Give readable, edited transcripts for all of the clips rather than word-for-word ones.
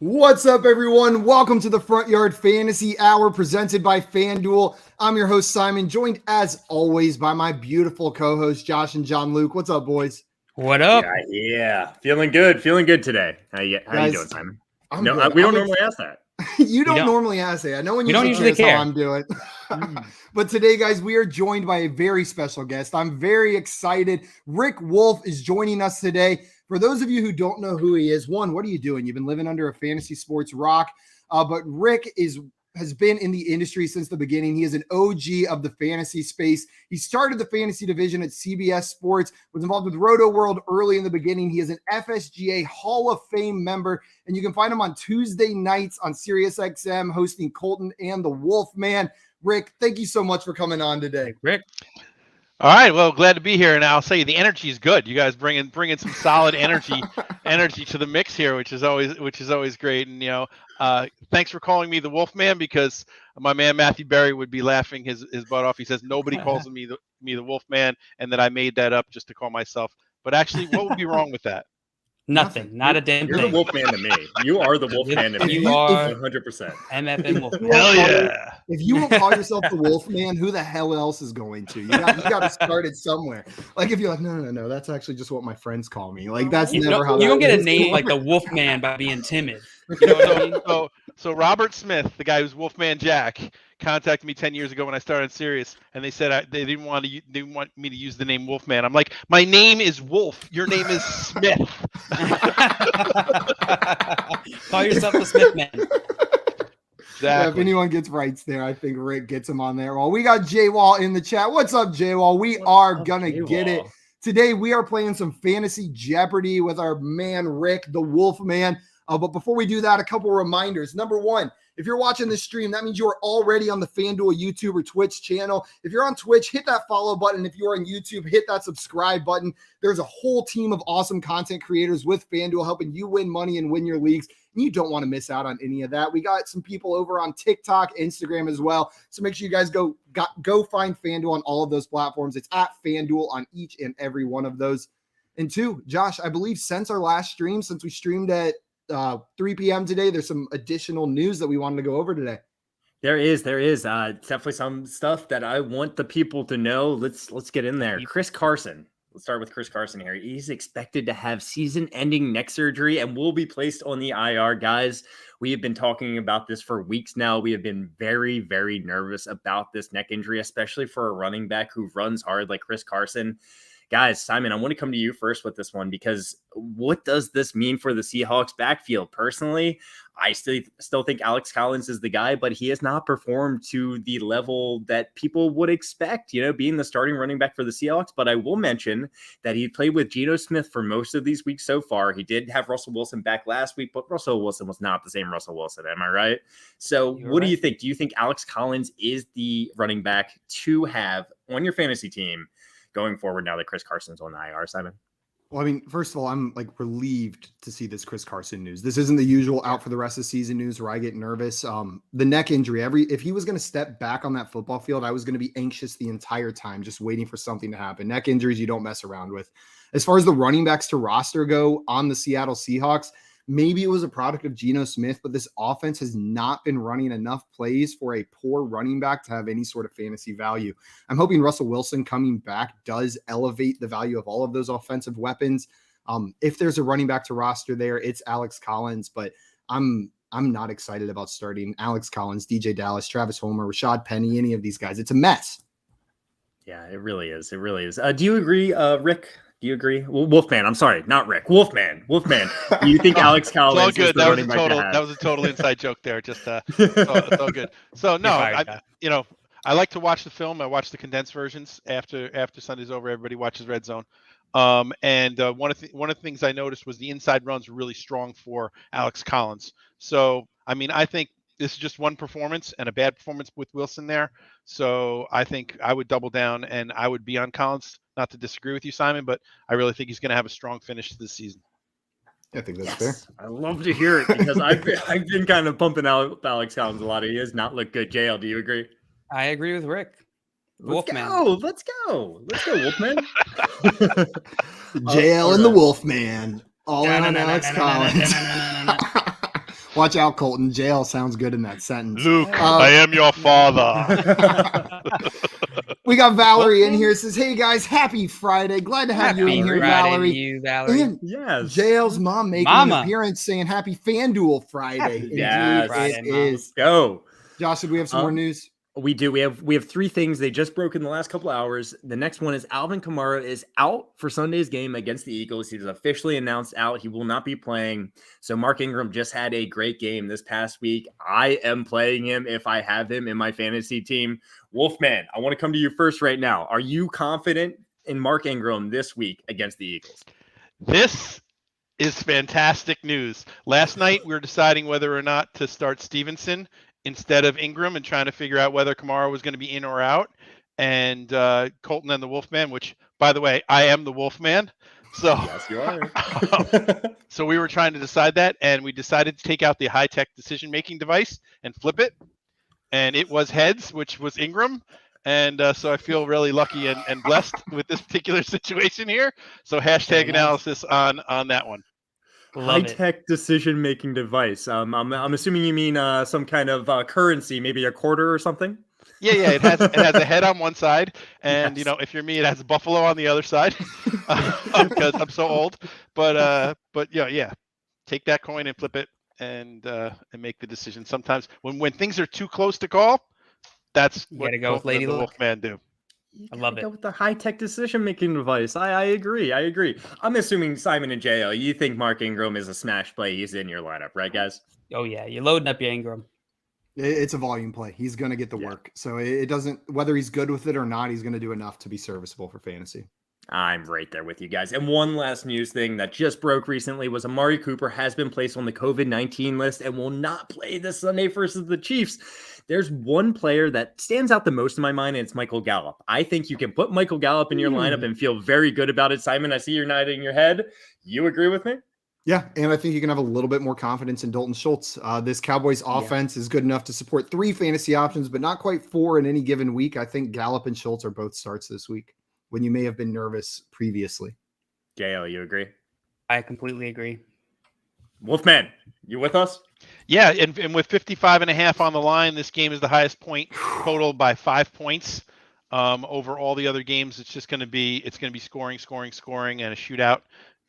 What's up, everyone? Welcome to the Front Yard Fantasy Hour presented by FanDuel. I'm your host, Simon, joined as always by my beautiful co-hosts, Josh and John Luke. What's up, boys? What up? Yeah. Feeling good today. How you doing, Simon? We don't normally ask that. You don't normally ask that. No one usually cares how I'm doing. But today, guys, we are joined by a very special guest. I'm very excited. Rick Wolf is joining us today. For those of you who don't know who he is, one, what are you doing? You've been living under a fantasy sports rock. But Rick has been in the industry since the beginning. He is an OG of the fantasy space. He started the fantasy division at CBS Sports, was involved with Roto World early in the beginning. He is an FSGA Hall of Fame member, and you can find him on Tuesday nights on SiriusXM hosting Colton and the Wolfman. Rick, thank you so much for coming on today. Rick. All right, well, glad to be here, and I'll say the energy is good. You guys bringing some solid energy to the mix here, which is always great. And thanks for calling me the Wolfman, because my man Matthew Berry would be laughing his butt off. He says nobody calls me the Wolfman, and that I made that up just to call myself. But actually, what would be wrong with that? Nothing. Not a damn thing. You're the Wolfman to me. You are the Wolfman to me. You are 100%. MFN Wolfman. Hell yeah. If you won't call yourself the Wolfman, who the hell else is going to? You got to start it somewhere. Like if you're like, no, that's actually just what my friends call me. Like that's never how. You don't get a name like the Wolfman by being timid. You know what I mean? So Robert Smith, the guy who's Wolfman Jack, contacted me 10 years ago when I started Sirius, and they said they didn't want me to use the name Wolfman. I'm like, my name is Wolf. Your name is Smith. Call yourself the Smith Man. Exactly. Yeah, if anyone gets rights there, I think Rick gets him on there. Well, we got J-Wall in the chat. What's up, J-Wall? We are gonna get it. Today, we are playing some Fantasy Jeopardy with our man, Rick, the Wolfman. But before we do that, a couple reminders. Number one, if you're watching this stream, that means you are already on the FanDuel YouTube or Twitch channel. If you're on Twitch, hit that follow button. If you're on YouTube, hit that subscribe button. There's a whole team of awesome content creators with FanDuel helping you win money and win your leagues. And you don't want to miss out on any of that. We got some people over on TikTok, Instagram as well. So make sure you guys go find FanDuel on all of those platforms. It's at FanDuel on each and every one of those. And two, Josh, I believe since our last stream, since we streamed at 3 p.m. today, there's some additional news that we wanted to go over today. There is definitely some stuff that I want the people to know. Let's get in there. Chris Carson. Let's start with Chris Carson here. He's expected to have season-ending neck surgery and will be placed on the IR. Guys, we have been talking about this for weeks now. We have been very, very nervous about this neck injury, especially for a running back who runs hard like Chris Carson. Guys, Simon, I want to come to you first with this one, because what does this mean for the Seahawks backfield? Personally, I still think Alex Collins is the guy, but he has not performed to the level that people would expect, being the starting running back for the Seahawks. But I will mention that he played with Geno Smith for most of these weeks so far. He did have Russell Wilson back last week, but Russell Wilson was not the same Russell Wilson. Am I right? So what do you think? Do you think Alex Collins is the running back to have on your fantasy team going forward now that Chris Carson's on the IR, Simon? Well, I mean, first of all, I'm relieved to see this Chris Carson news. This isn't the usual out for the rest of the season news where I get nervous. The neck injury, if he was going to step back on that football field, I was going to be anxious the entire time, just waiting for something to happen. Neck injuries, you don't mess around with. As far as the running backs to roster go on the Seattle Seahawks, maybe it was a product of Geno Smith, but this offense has not been running enough plays for a poor running back to have any sort of fantasy value. I'm hoping Russell Wilson coming back does elevate the value of all of those offensive weapons. If there's a running back to roster there, it's Alex Collins, but I'm not excited about starting Alex Collins, DJ Dallas, Travis Homer, Rashad Penny, any of these guys. It's a mess. Yeah, it really is. It really is. Do you agree, Rick? Do you agree? Well, Wolfman, I'm sorry, not Rick. Wolfman. Do you think Alex Collins is the running back to have? That was a total inside joke there. Just it's all good. So no, I like to watch the film. I watch the condensed versions after Sunday's over. Everybody watches Red Zone. And one of the things I noticed was the inside runs were really strong for Alex Collins. So I mean, I think this is just one performance and a bad performance with Wilson there. So I think I would double down and I would be on Collins. Not to disagree with you, Simon, but I really think he's going to have a strong finish to this season. I think that's fair. I love to hear it, because I've been kind of pumping out Alex Collins a lot. He has not looked good. JL, do you agree? I agree with Rick. Wolfman. Let's go, Wolfman. JL and the Wolfman. All in on Alex Collins. Watch out, Colton. JL sounds good in that sentence. Luke, I am your father. We got Valerie in here. Says, hey guys, happy Friday. Glad to have you in here, Valerie. And yes. JL's mom making an appearance saying happy FanDuel Friday. Yes. Friday, it is. Go. Josh, did we have some more news? We do. We have three things. They just broke in the last couple hours. The next one is Alvin Kamara is out for Sunday's game against the Eagles. He's officially announced out. He will not be playing. So Mark Ingram just had a great game this past week. I am playing him if I have him in my fantasy team. Wolfman, I want to come to you first right now. Are you confident in Mark Ingram this week against the Eagles? This is fantastic news. Last night we were deciding whether or not to start Stevenson instead of Ingram and trying to figure out whether Kamara was going to be in or out. And Colton and the Wolfman, which, by the way, I am the Wolfman. So, yes, you are. So we were trying to decide that, and we decided to take out the high-tech decision-making device and flip it. And it was heads, which was Ingram. And so I feel really lucky and blessed with this particular situation here. So hashtag analysis on that one. High-tech decision-making device. I'm assuming you mean some kind of currency, maybe a quarter or something. Yeah. It has a head on one side, and yes. If you're me, it has a buffalo on the other side because I'm so old. But yeah, take that coin and flip it and make the decision. Sometimes when things are too close to call, that's what the Wolfman do. I love it. With the high-tech decision-making device. I agree. I'm assuming Simon and J.O., you think Mark Ingram is a smash play. He's in your lineup, right, guys? Oh, yeah. You're loading up your Ingram. It's a volume play. He's going to get the work. So it doesn't, whether he's good with it or not, he's going to do enough to be serviceable for fantasy. I'm right there with you guys. And one last news thing that just broke recently was Amari Cooper has been placed on the COVID-19 list and will not play this Sunday versus the Chiefs. There's one player that stands out the most in my mind, and it's Michael Gallup. I think you can put Michael Gallup in your lineup and feel very good about it. Simon, I see you're nodding your head. You agree with me? Yeah, and I think you can have a little bit more confidence in Dalton Schultz. This Cowboys offense is good enough to support 3 fantasy options, but not quite 4 in any given week. I think Gallup and Schultz are both starts this week when you may have been nervous previously. JL, you agree? I completely agree. Wolfman, you with us? Yeah, and with 55.5 on the line, this game is the highest point total by 5 points. Over all the other games, it's going to be scoring, and a shootout.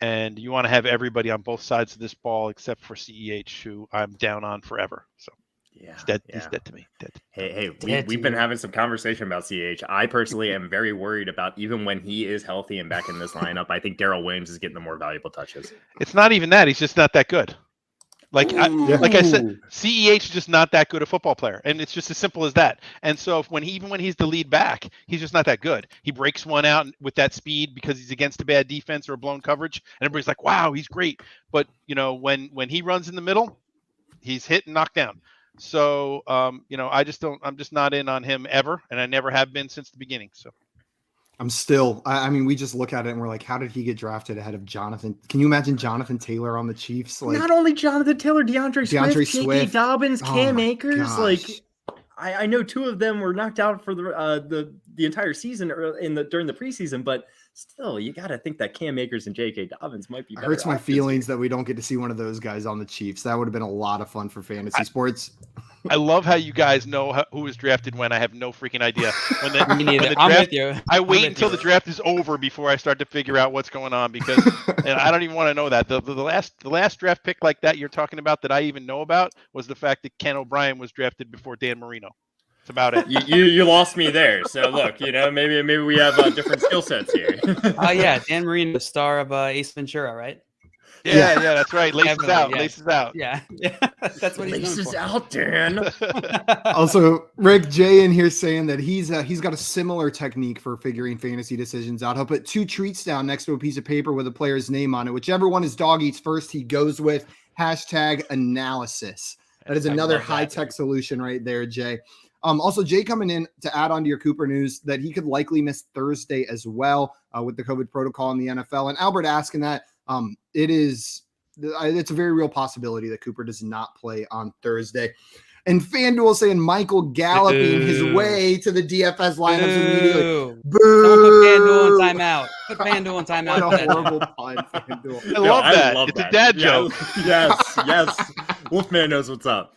And you want to have everybody on both sides of this ball except for CEH, who I'm down on forever. So he's dead. Yeah. He's dead to me. Dead. Hey, we've been having some conversation about CEH. I personally am very worried about even when he is healthy and back in this lineup. I think Daryl Williams is getting the more valuable touches. It's not even that. He's just not that good. Like I said, CEH is just not that good a football player, and it's just as simple as that. And so when he's the lead back, he's just not that good. He breaks one out with that speed because he's against a bad defense or a blown coverage, and everybody's like, "Wow, he's great." But when he runs in the middle, he's hit and knocked down. So I'm just not in on him ever, and I never have been since the beginning. So. I mean, we just look at it and we're like, how did he get drafted ahead of Jonathan? Can you imagine Jonathan Taylor on the Chiefs? Like, not only Jonathan Taylor, DeAndre Swift, J.K. Dobbins, Cam Akers. Gosh. Like, I know 2 of them were knocked out for the entire season during the preseason, but still, you got to think that Cam Akers and J.K. Dobbins might be better. It hurts my feelings that we don't get to see one of those guys on the Chiefs. That would have been a lot of fun for fantasy sports. I love how you guys know who was drafted when. I have no freaking idea. Me neither. I'm with you. I wait until the draft is over before I start to figure out what's going on because and I don't even want to know that. The last draft pick like that you're talking about that I even know about was the fact that Ken O'Brien was drafted before Dan Marino. That's about it. You lost me there. So look, maybe we have different skill sets here. Yeah, Dan Marino, the star of Ace Ventura, right? Yeah, that's right. Laces out, yeah. Laces out. Yeah, that's what he's laces out, Dan. Also, Rick J in here saying that he's got a similar technique for figuring fantasy decisions out. He'll put 2 treats down next to a piece of paper with a player's name on it. Whichever one his dog eats first, he goes with #analysis. That is another high-tech solution right there, Jay. Also, Jay coming in to add on to your Cooper news that he could likely miss Thursday as well with the COVID protocol in the NFL. And Albert asking that it's a very real possibility that Cooper does not play on Thursday. And FanDuel saying Michael galloping his way to the DFS lineups immediately. Boo! Don't put FanDuel in timeout. Put FanDuel in timeout. What a horrible pun, FanDuel. I love that. It's a dad joke. Yes. Wolfman knows what's up.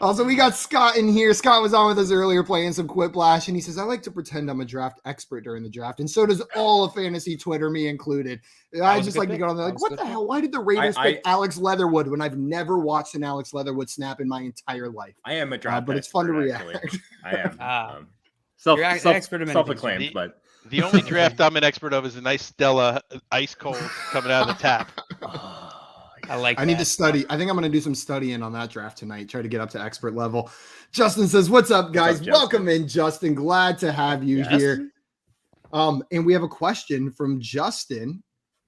Also, we got Scott in here. Scott was on with us earlier playing some Quiplash, and he says, I like to pretend I'm a draft expert during the draft, and so does all of fantasy Twitter, me included. I just like to go on there like, what the hell? Why did the Raiders pick Alex Leatherwood when I've never watched an Alex Leatherwood snap in my entire life? I am a draft but it's fun to react. I am. Self-acclaimed, but the only draft I'm an expert of is a nice Stella ice cold coming out of the tap. I need to study. I think I'm going to do some studying on that draft tonight. Try to get up to expert level. Justin says, "What's up, guys? Welcome in, Justin. Glad to have you here." And we have a question from Justin: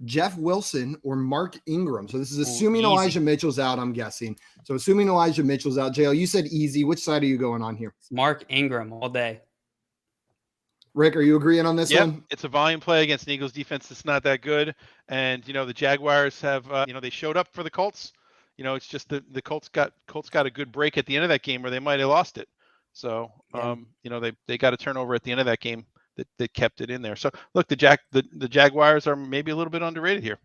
Jeff Wilson or Mark Ingram? So this is assuming Elijah Mitchell's out. I'm guessing. So assuming Elijah Mitchell's out, JL, you said easy. Which side are you going on here? It's Mark Ingram all day. Rick, are you agreeing on this one? It's a volume play against an Eagles defense that's not that good. And, the Jaguars have, they showed up for the Colts. It's just the Colts got a good break at the end of that game where they might have lost it. So, they got a turnover at the end of that game that kept it in there. So, look, the Jaguars are maybe a little bit underrated here.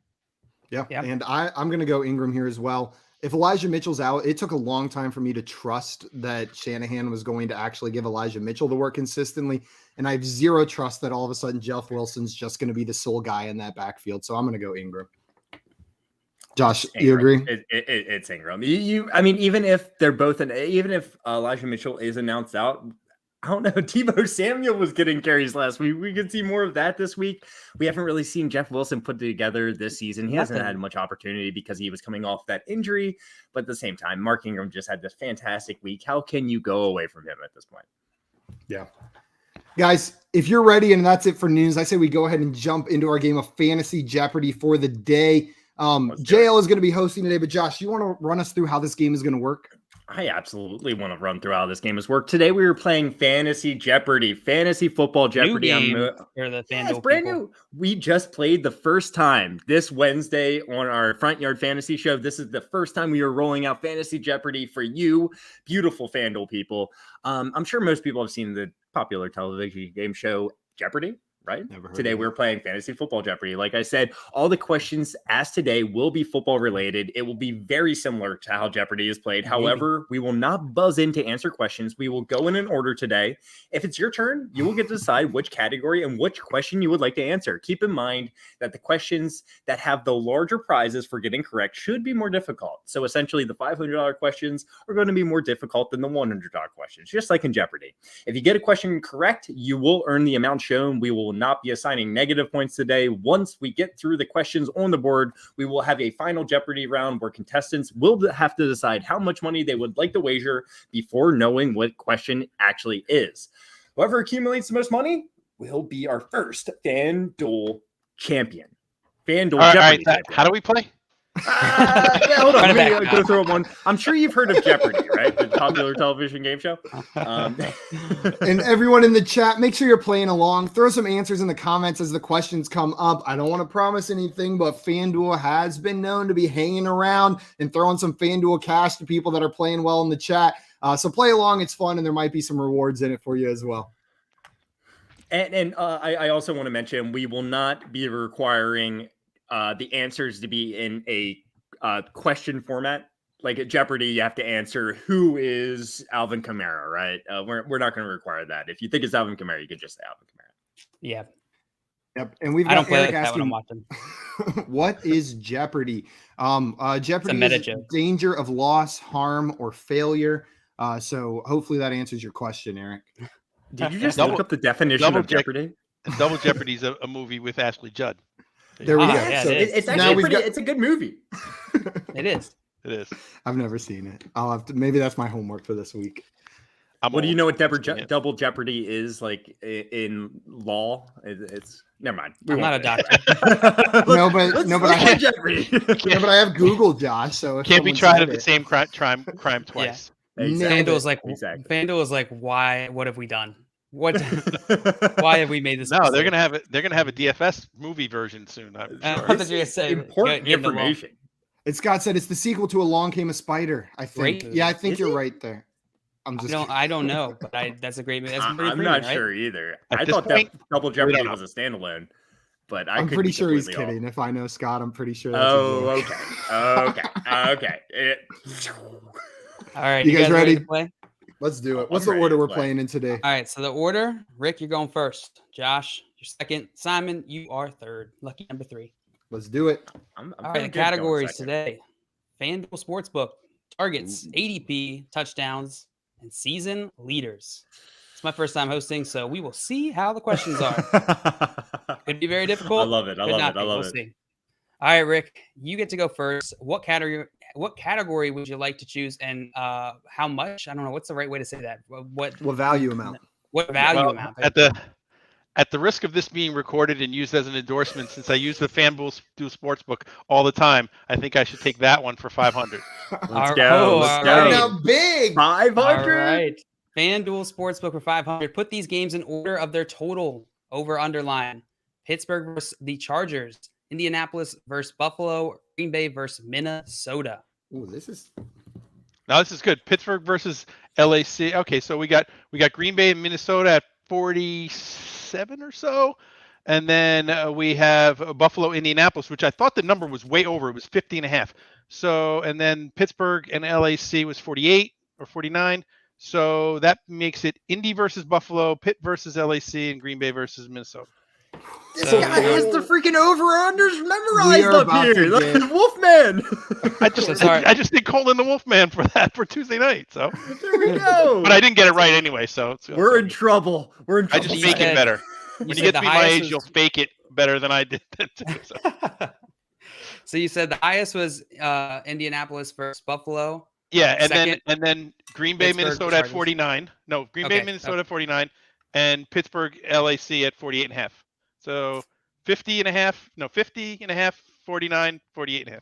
Yeah. And I'm going to go Ingram here as well. If Elijah Mitchell's out, it took a long time for me to trust that Shanahan was going to actually give Elijah Mitchell the work consistently. And I have zero trust that all of a sudden Jeff Wilson's just going to be the sole guy in that backfield. So I'm going to go Ingram. Josh, you agree? It's Ingram. Even if they're both even if Elijah Mitchell is announced out, I don't know. Tebow Samuel was getting carries last week. We could see more of that this week. We haven't really seen Jeff Wilson put together this season. He hasn't had much opportunity because he was coming off that injury. But at the same time, Mark Ingram just had this fantastic week. How can you go away from him at this point? Yeah. Guys, if you're ready, and that's it for news, I say we go ahead and jump into our game of Fantasy Jeopardy for the day. JL is going to be hosting today, but Josh, you want to run us through how this game is going to work? I absolutely want to run through how this game has worked. Today we were playing Fantasy Jeopardy, Fantasy Football Jeopardy. It's brand new. We just played the first time this Wednesday on our Front Yard Fantasy show. This is the first time we are rolling out Fantasy Jeopardy for you, beautiful FanDuel people. I'm sure most people have seen the popular television game show Jeopardy. Right? Today we're playing Fantasy Football Jeopardy. Like I said, all the questions asked today will be football related. It will be very similar to how Jeopardy is played. However, we will not buzz in to answer questions. We will go in order today. If it's your turn, you will get to decide which category and which question you would like to answer. Keep in mind that the questions that have the larger prizes for getting correct should be more difficult. So essentially the $500 questions are going to be more difficult than the $100 questions, just like in Jeopardy. If you get a question correct, you will earn the amount shown. We will not be assigning negative points today. Once we get through the questions on the board, we will have a final Jeopardy round where contestants will have to decide how much money they would like to wager before knowing what question actually is. Whoever accumulates the most money will be our first FanDuel champion. FanDuel Jeopardy. All right, how do we play? Hold on. Let me go through one. I'm sure you've heard of Jeopardy, right? The popular television game show. And everyone in the chat, make sure you're playing along. Throw some answers in the comments as the questions come up. I don't want to promise anything, but FanDuel has been known to be hanging around and throwing some FanDuel cash to people that are playing well in the chat. So play along. It's fun, and there might be some rewards in it for you as well. And I also want to mention we will not be requiring the answers to be in a question format. Like at Jeopardy, you have to answer who is Alvin Kamara, right? We're not going to require that. If you think it's Alvin Kamara, you can just say Alvin Kamara. Yeah. Yep. And we've got Eric asking, what is Jeopardy? Jeopardy is danger of loss, harm, or failure. So hopefully that answers your question, Eric. Did you just look up the definition of Jeopardy? Double Jeopardy is a movie with Ashley Judd. There we go. Yeah, so it's actually it's a good movie. It is. It is. I've never seen it. I'll have to. Maybe that's my homework for this week. What do you know what double jeopardy is like in law? It's never mind. I'm not a doctor. No, but I have Jeopardy. Yeah, but I have Google, Josh. So can't be tried of the same crime twice. Yeah. Exactly. FanDuel is like, why? What have we done? What? Why have we made this? No, mistake? They're gonna have a DFS movie version soon. I'm sure. I thought you were say important information. It's Scott said it's the sequel to Along Came a Spider. I think. Right? Yeah, I think you're right there. I don't know, but that's a great movie. I'm not sure either. I thought that Double Jeopardy was a standalone. but I'm pretty sure he's kidding. If I know Scott, I'm pretty sure. That's okay. All right, you guys ready to play? Let's do it. What's the order we're playing in today? All right, so the order: Rick, you're going first. Josh, you're second. Simon, you are third. Lucky number 3. Let's do it. All right, the categories today: FanDuel Sportsbook, targets, ADP, touchdowns, and season leaders. It's my first time hosting, so we will see how the questions are. Could be very difficult. I love it. I love it. See. All right, Rick, you get to go first. What category would you like to choose, and how much? I don't know. What's the right way to say that? What value amount? What value amount? At the risk of this being recorded and used as an endorsement, since I use the FanDuel Sportsbook all the time, I think I should take that one for 500. Let's go. Now big 500. All right. FanDuel Sportsbook for 500. Put these games in order of their total over underline. Pittsburgh versus the Chargers. Indianapolis versus Buffalo. Green Bay versus Minnesota. Ooh, this is good. Pittsburgh versus LAC. Okay, so we got Green Bay and Minnesota at 47 or so. And then we have Buffalo, Indianapolis, which I thought the number was way over. It was 50.5. So, and then Pittsburgh and LAC was 48 or 49. So that makes it Indy versus Buffalo, Pitt versus LAC, and Green Bay versus Minnesota. This guy has the freaking over-unders memorized up here. Wolfman. I just did Colin the Wolfman for Tuesday night. So there we go. But I didn't get it right anyway. So we're in trouble. I just make it better. When you get to be my age, you'll fake it better than I did. So you said the highest was Indianapolis versus Buffalo. Yeah, and then Green Bay, Minnesota at 49. No, Green Bay, Minnesota at 49, and Pittsburgh, LAC at 48.5. So 50.5, 49, 48.5.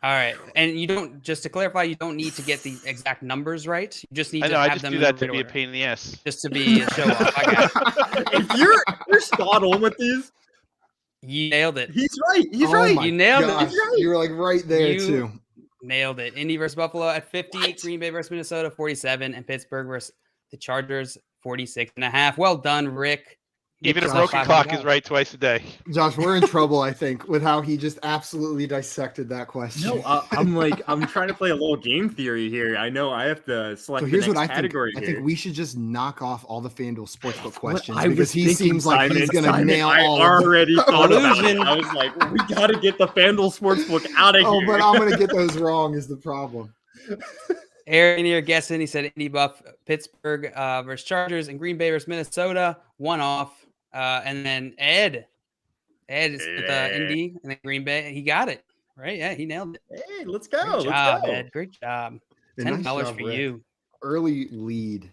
All right, and you don't. Just to clarify, you don't need to get the exact numbers right. You just need to have I them. just do that to be a pain in the ass. Just to be a show off. I got it. If you're spot on with these, you nailed it. He's right. He's right. You nailed it. You were like right there too. Nailed it. Indy versus Buffalo at 50, Green Bay versus Minnesota 47, and Pittsburgh versus the Chargers 46.5. Well done, Rick. Even a broken clock is right twice a day. Josh, we're in trouble, I think, with how he just absolutely dissected that question. No, I'm trying to play a little game theory here. I know I have to select the next category. I think we should just knock off all the FanDuel Sportsbook questions because he seems like he's going to nail all of them. I already thought about it. I was like, we got to get the FanDuel Sportsbook out of here. Oh, but I'm going to get those wrong is the problem. Aaron here guessing. He said Indy Buff, Pittsburgh versus Chargers, and Green Bay versus Minnesota. One off. And then Ed is with Indy and then Green Bay. He got it right. Yeah, he nailed it. Hey, let's go. Great job, Ed. Great job. $10 for you. Early lead.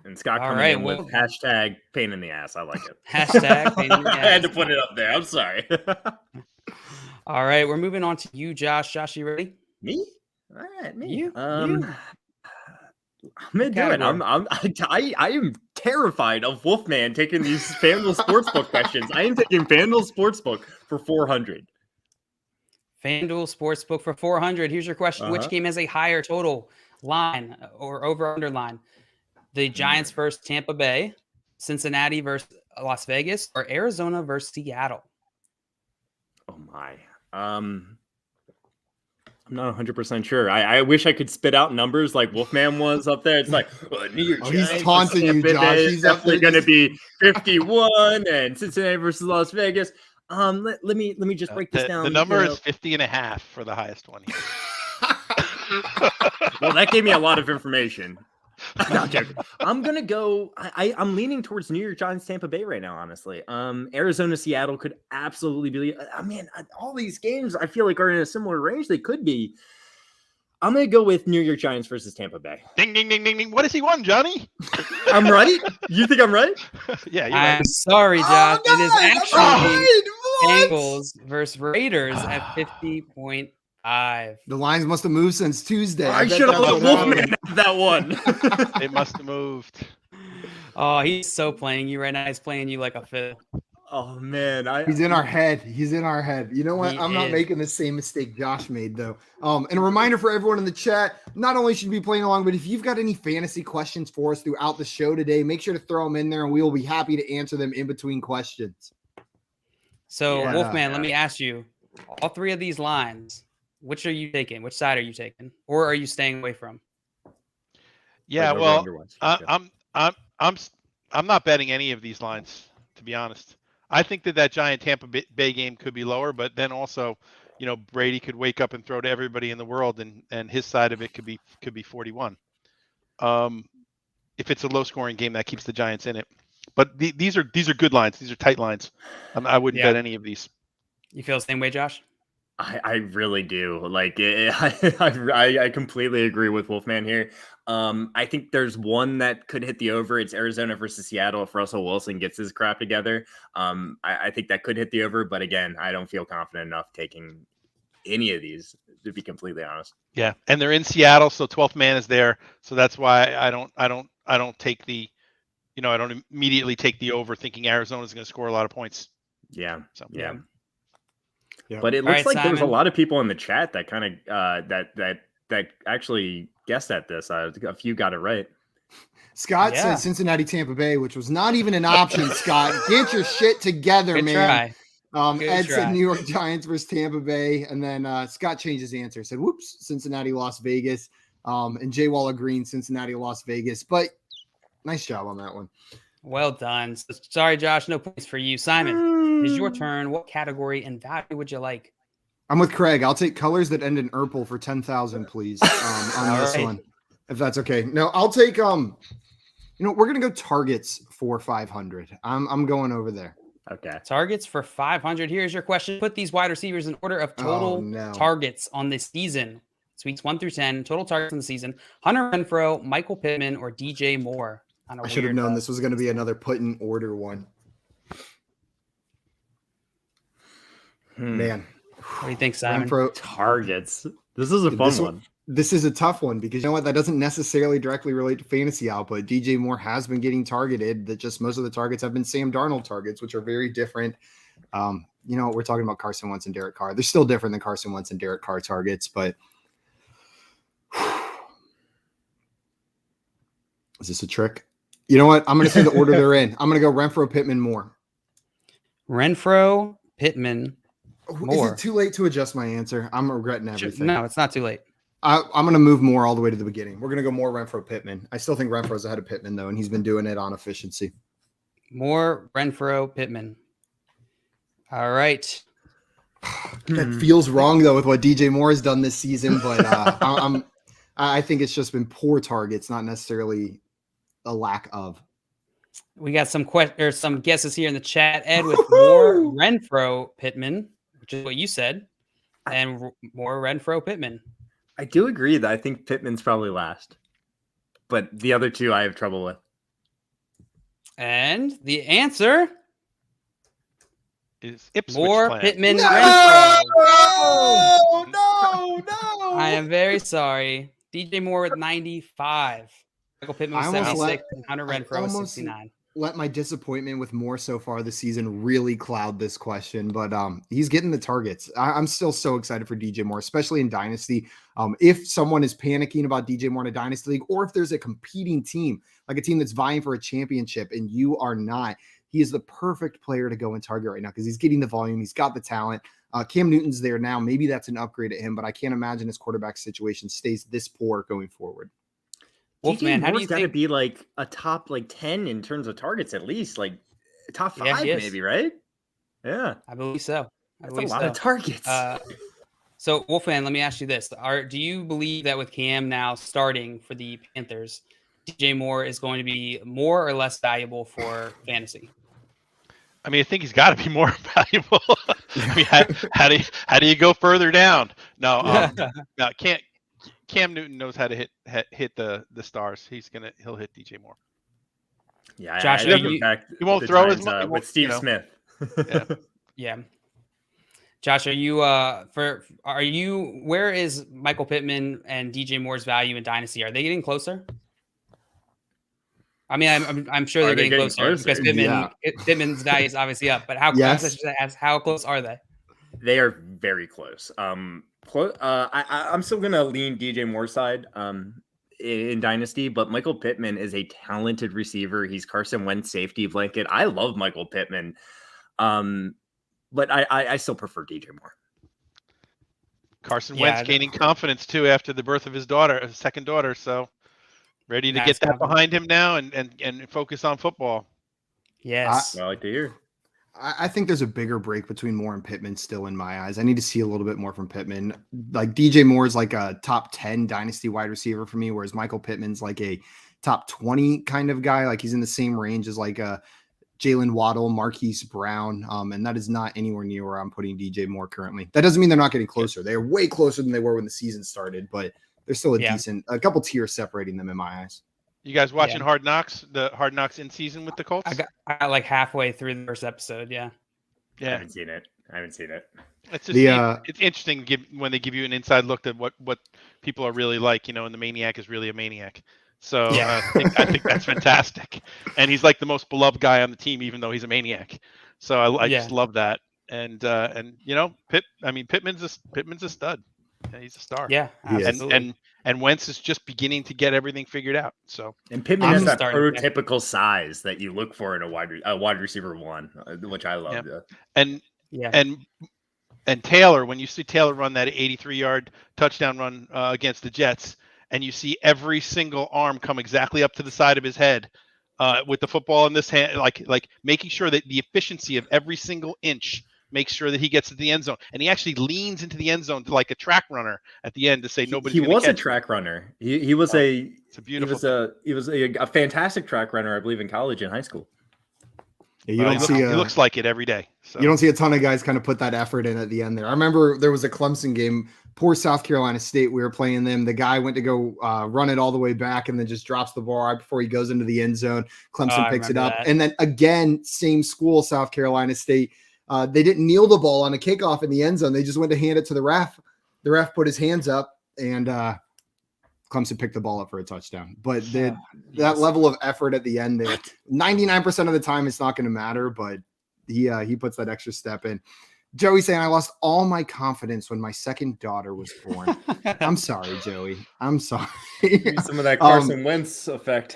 And Scott coming in with hashtag pain in the ass. I like it. Hashtag pain in the ass. I had to put it up there. I'm sorry. All right, we're moving on to you, Josh. Josh, you ready? Me? All right, me. You. I'm gonna do it. I am terrified of Wolfman taking these FanDuel Sportsbook questions. I am taking FanDuel Sportsbook for 400. FanDuel Sportsbook for 400. Here's your question: Which game has a higher total line or over underline? The Giants versus Tampa Bay, Cincinnati versus Las Vegas, or Arizona versus Seattle? Oh my. I'm not 100% sure. I wish I could spit out numbers like Wolfman was up there. It's like, New York Giants. He's taunting you, Josh. He's definitely going to be 51 and Cincinnati versus Las Vegas. Let me just break this down. The number is 50.5 for the highest one here. Well, that gave me a lot of information. No, I'm joking. I'm gonna go. I'm leaning towards New York Giants, Tampa Bay right now. Honestly, Arizona, Seattle could absolutely be. All these games I feel like are in a similar range. They could be. I'm gonna go with New York Giants versus Tampa Bay. Ding ding ding ding ding. What has he won, Johnny? I'm right. You think I'm right? Yeah, you're right. I'm sorry, Josh. It is actually Bengals versus Raiders at 50.5. The lines must have moved since Tuesday. I should have let Wolfman have that one. They must have moved. Oh, he's so playing you right now. He's playing you like a fiddle. Oh man, he's in our head. He's in our head. You know what? I'm not making the same mistake Josh made though. And a reminder for everyone in the chat: not only should you be playing along, but if you've got any fantasy questions for us throughout the show today, make sure to throw them in there, and we will be happy to answer them in between questions. So, Yeah. Wolfman, let me ask you, all three of these lines, which are you taking? Which side are you taking? Or are you staying away from? Yeah, Like well, over-under I'm not betting any of these lines, to be honest. I think that Giant Tampa Bay game could be lower, but then also, Brady could wake up and throw to everybody in the world, and his side of it could be 41. If it's a low scoring game, that keeps the Giants in it. But these are good lines. These are tight lines. I wouldn't bet any of these. You feel the same way, Josh? I really do. Like, I completely agree with Wolfman here. I think there's one that could hit the over. It's Arizona versus Seattle if Russell Wilson gets his crap together. I think that could hit the over, but again, I don't feel confident enough taking any of these, to be completely honest. Yeah, and they're in Seattle, so 12th man is there, so that's why I don't take the, I don't immediately take the over, thinking Arizona's going to score a lot of points. Yeah, so yeah. Yeah. But it looks like Simon. there's a lot of people in the chat that kind of that actually guessed at this. A few got it right. Scott said Cincinnati, Tampa Bay, which was not even an option. Scott, get your shit together, Good man. Try. Ed said New York Giants versus Tampa Bay, and then Scott changed his answer. Said, "Whoops, Cincinnati, Las Vegas." And Jay Wall agreeing Cincinnati, Las Vegas. But nice job on that one. Well done. So, sorry, Josh, no points for you. Simon, it's your turn. What category and value would you like? I'm with Craig. I'll take colors that end in purple for 10,000, please. On this one, if that's okay. No, I'll take we're gonna go targets for 500. I'm going over there. Okay. Targets for 500. Here's your question. Put these wide receivers in order of total targets on this season. Weeks 1 through 10, total targets on the season. Hunter Renfrow, Michael Pittman, or DJ Moore. I should have known this was going to be another put in order one. Man. What do you think, Simon? Renfrow, targets. This is a fun one. This is a tough one because you know what? That doesn't necessarily directly relate to fantasy output. DJ Moore has been getting targeted. That just most of the targets have been Sam Darnold targets, which are very different. We're talking about Carson Wentz and Derek Carr. They're still different than Carson Wentz and Derek Carr targets, but is this a trick? You know what? I'm going to say the order they're in. I'm going to go Renfrow, Pittman, Moore. Renfrow, Pittman, Moore. Is it too late to adjust my answer? I'm regretting everything. No, it's not too late. I'm going to move Moore all the way to the beginning. We're going to go Moore, Renfrow, Pittman. I still think Renfrow's ahead of Pittman, though, and he's been doing it on efficiency. Moore, Renfrow, Pittman. All right. That feels wrong, though, with what DJ Moore has done this season, but I think it's just been poor targets, not necessarily a lack of. We got some guesses here in the chat. Ed with Moore, Renfrow, Pittman, which is what you said, and Moore, Renfrow, Pittman. I do agree that I think Pittman's probably last, but the other two I have trouble with. And the answer is Ipswich Moore, plan. Pittman, Renfrow. No. I am very sorry. DJ Moore with 95. Michael Pittman with 76. And Hunter Renfrow with 69. Let my disappointment with Moore so far this season really cloud this question, but he's getting the targets. I'm still so excited for DJ Moore, especially in Dynasty. If someone is panicking about DJ Moore in a Dynasty league, or if there's a competing team, like a team that's vying for a championship and you are not, he is the perfect player to go and target right now because he's getting the volume. He's got the talent. Cam Newton's there now. Maybe that's an upgrade at him, but I can't imagine his quarterback situation stays this poor going forward. Wolfman, how do you think? Got to be like a top 10 in terms of targets, at least like top 5, maybe, right? Yeah, I believe so. That's a lot of targets. So Wolfman, let me ask you this: do you believe that with Cam now starting for the Panthers, DJ Moore is going to be more or less valuable for fantasy? I mean, I think he's got to be more valuable. I mean, how do you go further down? No, Cam Newton knows how to hit the stars. He'll hit DJ Moore. Yeah, Josh, he won't throw as much with Steve Smith. Yeah. Josh, where is Michael Pittman and DJ Moore's value in Dynasty? Are they getting closer? I mean, I'm sure they're getting closer because Pittman's value is obviously up. But how close are they? They are very close. I'm still gonna lean DJ Moore's side in Dynasty, but Michael Pittman is a talented receiver. He's Carson Wentz safety blanket. I love Michael Pittman. but I still prefer DJ Moore. Carson Wentz gaining confidence too after the birth of his second daughter. So ready to get that behind him now and focus on football. Yes. I like to hear. I think there's a bigger break between Moore and Pittman still in my eyes. I need to see a little bit more from Pittman. Like DJ Moore is like a top 10 dynasty wide receiver for me, whereas Michael Pittman's like a top 20 kind of guy. Like he's in the same range as like a Jalen Waddle, Marquise Brown. And that is not anywhere near where I'm putting DJ Moore currently. That doesn't mean they're not getting closer. They are way closer than they were when the season started, but there's still a couple tiers separating them in my eyes. You guys watching Hard Knocks? The Hard Knocks in season with the Colts? I got like halfway through the first episode. Yeah. I haven't seen it. It's just it's interesting when they give you an inside look at what people are really like, and the maniac is really a maniac. So I think that's fantastic. And he's like the most beloved guy on the team, even though he's a maniac. So I just love that. And Pittman's a stud. Yeah, he's a star. Yeah, absolutely. And Wentz is just beginning to get everything figured out. So Pittman has that prototypical size that you look for in a wide receiver one, which I love. Yeah. And Taylor, when you see Taylor run that 83-yard touchdown run against the Jets, and you see every single arm come exactly up to the side of his head with the football in this hand, like making sure that the efficiency of every single inch makes sure that he gets to the end zone, and he actually leans into the end zone to like a track runner at the end to say nobody. He was a track runner. He was a fantastic track runner, I believe, in college and high school. Yeah, he looks like it every day. So. You don't see a ton of guys kind of put that effort in at the end there. I remember there was a Clemson game, poor South Carolina State. We were playing them. The guy went to go run it all the way back and then just drops the ball right before he goes into the end zone. Clemson picks it up. That. And then again, same school, South Carolina State. They didn't kneel the ball on a kickoff in the end zone. They just went to hand it to the ref. The ref put his hands up, and Clemson picked the ball up for a touchdown. But that level of effort at the end there, 99% of the time it's not going to matter, but he puts that extra step in. Joey saying, I lost all my confidence when my second daughter was born. I'm sorry, Joey. I'm sorry. Some of that Carson Wentz effect.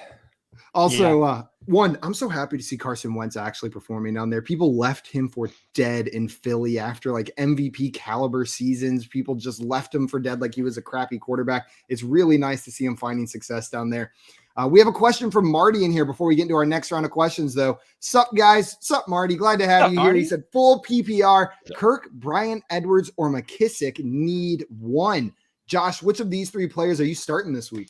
Also, I'm so happy to see Carson Wentz actually performing down there. People left him for dead in Philly after like MVP caliber seasons. People just left him for dead like he was a crappy quarterback. It's really nice to see him finding success down there. We have a question from Marty in here before we get into our next round of questions, though. Sup, guys? Sup, Marty? Glad to have you here. He said, full PPR, Kirk, Bryan Edwards, or McKissick need one. Josh, which of these three players are you starting this week?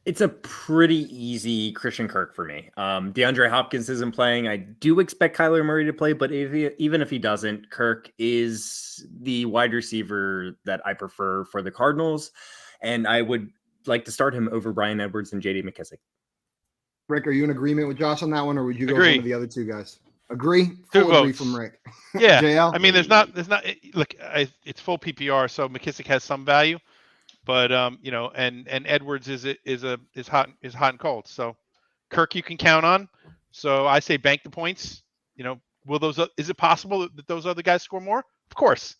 It's a pretty easy Christian Kirk for me. DeAndre Hopkins isn't playing. I do expect Kyler Murray to play, but even if he doesn't, Kirk is the wide receiver that I prefer for the Cardinals, and I would like to start him over Bryan Edwards and J.D. McKissick. Rick, are you in agreement with Josh on that one, or would you go with one of the other two guys? Agree? Full agree from Rick. Yeah. JL? I mean, there's not. Look, it's full PPR, so McKissick has some value. But and Edwards is hot and cold. So Kirk you can count on. So I say bank the points. Is it possible that those other guys score more? Of course.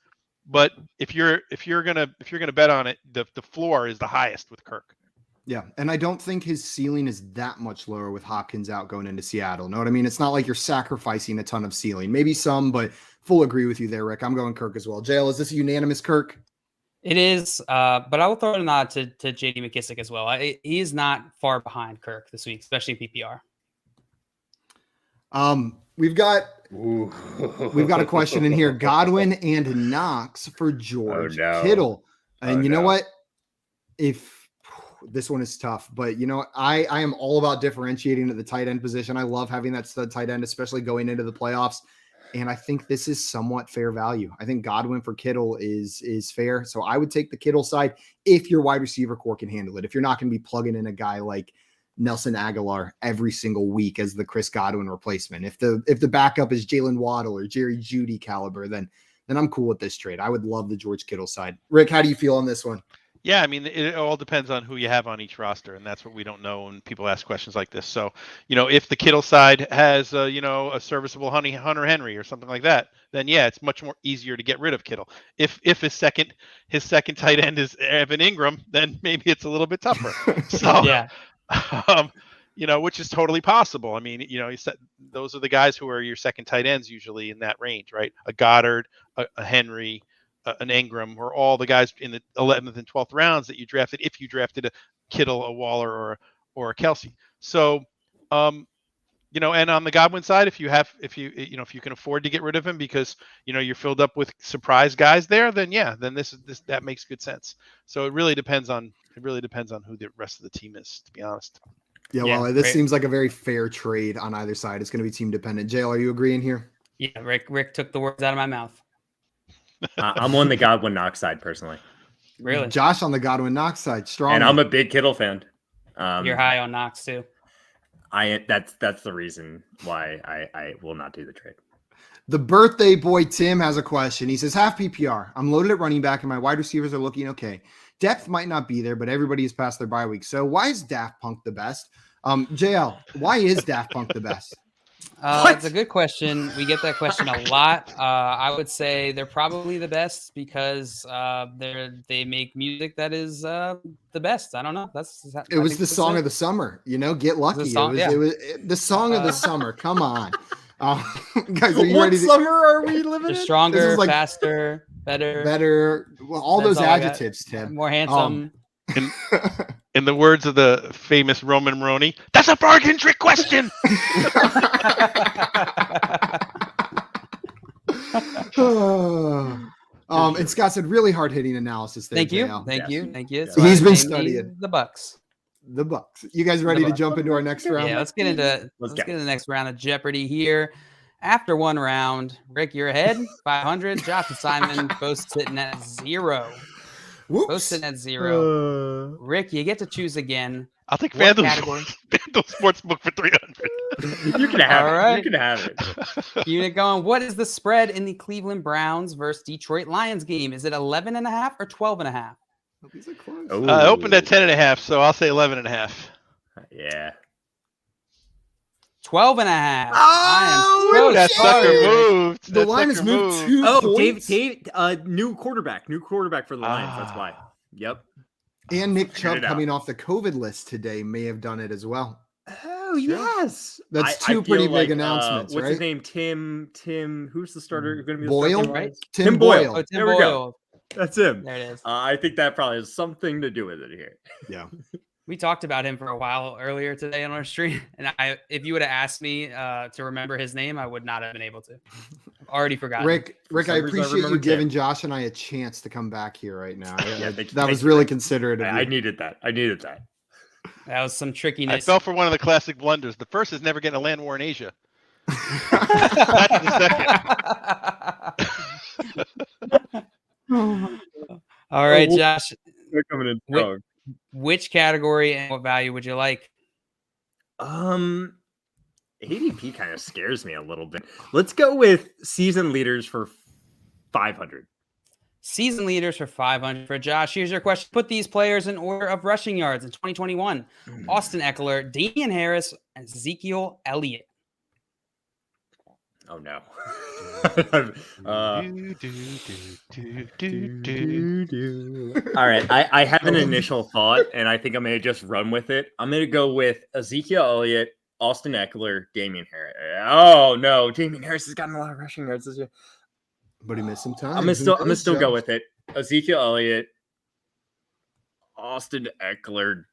But if you're gonna bet on it, the floor is the highest with Kirk. Yeah, and I don't think his ceiling is that much lower with Hopkins out going into Seattle. Know what I mean? It's not like you're sacrificing a ton of ceiling. Maybe some, but full agree with you there, Rick. I'm going Kirk as well. JL, is this a unanimous Kirk? It is, but I will throw a nod to J.D. McKissick as well. He's not far behind Kirk this week, especially PPR. We've got a question in here. Godwin and Knox for George Kittle. And know what? If this one is tough, but I am all about differentiating at the tight end position. I love having that stud tight end, especially going into the playoffs. And I think this is somewhat fair value. I think Godwin for Kittle is fair. So I would take the Kittle side if your wide receiver core can handle it. If you're not going to be plugging in a guy like Nelson Aguilar every single week as the Chris Godwin replacement. If the backup is Jalen Waddle or Jerry Jeudy caliber, then I'm cool with this trade. I would love the George Kittle side. Rick, how do you feel on this one? Yeah, I mean, it all depends on who you have on each roster, and that's what we don't know when people ask questions like this. So, if the Kittle side has, a serviceable Hunter Henry or something like that, then yeah, it's much more easier to get rid of Kittle. If his second tight end is Evan Ingram, then maybe it's a little bit tougher. So, yeah. which is totally possible. I mean, you said those are the guys who are your second tight ends usually in that range, right? A Goddard, a Henry, an Ingram, or all the guys in the 11th and 12th rounds that you drafted if you drafted a Kittle, a Waller, or a Kelsey. So, and on the Godwin side, if you can afford to get rid of him because you're filled up with surprise guys there, then that makes good sense. So it really depends on who the rest of the team is, to be honest. Yeah, well, this seems like a very fair trade on either side. It's going to be team dependent. JL, are you agreeing here? Yeah, Rick took the words out of my mouth. I'm on the Godwin Knox side personally. Really? Josh on the Godwin Knox side, strong. And I'm a big Kittle fan. You're high on Knox too. That's the reason why I will not do the trade. The birthday boy Tim has a question. He says, half PPR. I'm loaded at running back and my wide receivers are looking okay. Depth might not be there, but everybody has passed their bye week. So why is Daft Punk the best? JL, why is Daft Punk the best? It's a good question. We get that question a lot. I would say they're probably the best because they make music that is the best. I don't know. It was the song of the summer. Get lucky. It was the song of the summer. Come on, guys. Are you what ready? Summer are we living in? Stronger, faster, better. Well, all those adjectives, Tim. More handsome. In the words of the famous Roman Moroni, that's a bargain trick question. And Scott said, really hard hitting analysis. There, Thank you. So he's been studying the Bucks. You guys ready to jump into our next round? Yeah, let's get into the next round of Jeopardy here. After one round, Rick, you're ahead 500. Josh and Simon both sitting at 0. Whoops. Both sitting at 0. Rick, you get to choose again. I'll take FanDuel Sportsbook for 300. You can have All it. right. You can have it. Unit going. What is the spread in the Cleveland Browns versus Detroit Lions game? Is it 11.5 or 12.5? These are close. I opened at 10.5, so I'll say 11.5. Yeah. 12.5. That sucker moved. The line has moved 2 points. Dave, new quarterback for the Lions. That's why. Yep. And Nick Chubb coming off the COVID list today may have done it as well. Oh, yes. That's two pretty big announcements, what's right? his name? Tim. Who's the starter going to be? Boyle, right? Tim Boyle. Oh, Tim There we go. That's him. There it is. I think that probably has something to do with it here. Yeah. We talked about him for a while earlier today on our stream, and if you would have asked me to remember his name, I would not have been able to. I've already forgotten. Rick, I appreciate you giving Josh and I a chance to come back here right now. That was really considerate of you. I needed that. That was some trickiness. I fell for one of the classic blunders. The first is never getting a land war in Asia. That's the second. All right, Josh. They're coming in strong. Which category and what value would you like? ADP kind of scares me a little bit. Let's go with season leaders for 500. Season leaders for 500 for Josh. Here's your question. Put these players in order of rushing yards in 2021. Austin Eckler, Damian Harris, and Ezekiel Elliott. Oh, no. All right. I have an initial thought, and I think I'm going to just run with it. I'm going to go with Ezekiel Elliott, Austin Eckler, Damian Harris. Oh, no. Damian Harris has gotten a lot of rushing yards this year. But he missed some time. I'm gonna still go with it. Ezekiel Elliott, Austin Eckler,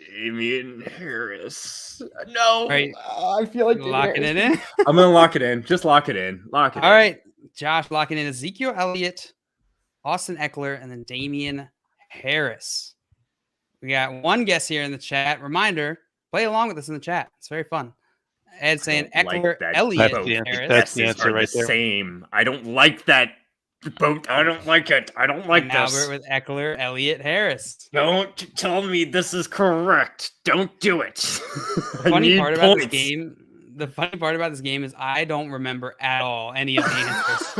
Damian Harris. No, right. I feel like locking it in. I'm gonna lock it in. Just lock it in. All right, Josh, locking in Ezekiel Elliott, Austin Eckler, and then Damian Harris. We got one guess here in the chat. Reminder: play along with us in the chat. It's very fun. Ed saying Eckler, Elliott, Harris. That's the answer right there. Same. I don't like that boat. I don't like it. I don't like this. Albert with Eckler, Elliott, Harris. Don't tell me this is correct. Don't do it. The funny part about this game is I don't remember at all any of the answers.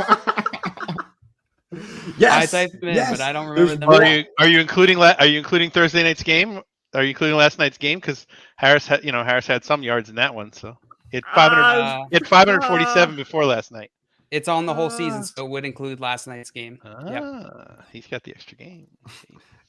Yes, I typed them in, but I don't remember them. Are you including Thursday night's game? Are you including last night's game? Because Harris had some yards in that one, so. It 547 before last night. It's on the whole season, so it would include last night's game. He's got the extra game.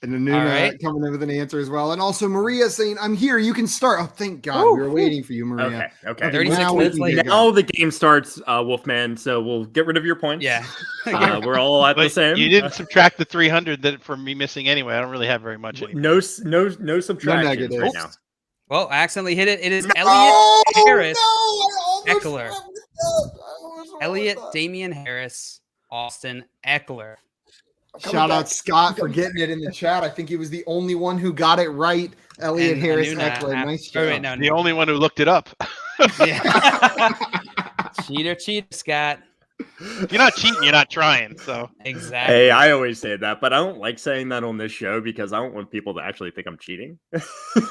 And Anuna coming in with an answer as well. And also Maria saying, I'm here. You can start. Oh, thank God. We were waiting for you, Maria. Okay. 36 minutes late. Now the game starts, Wolfman. So we'll get rid of your points. Yeah. We're all at the same. You didn't subtract the 300 that from me missing anyway. I don't really have very much anymore. No subtractions right now. Well, I accidentally hit it. It is Elliot Harris. Eckler. Elliot, Damian Harris, Austin Eckler. Shout out Scott for getting it in the chat. I think he was the only one who got it right. Elliot Harris Eckler. Nice job. The only one who looked it up. Cheater, Scott. You're not cheating, you're not trying. So exactly. Hey, I always say that, but I don't like saying that on this show because I don't want people to actually think I'm cheating.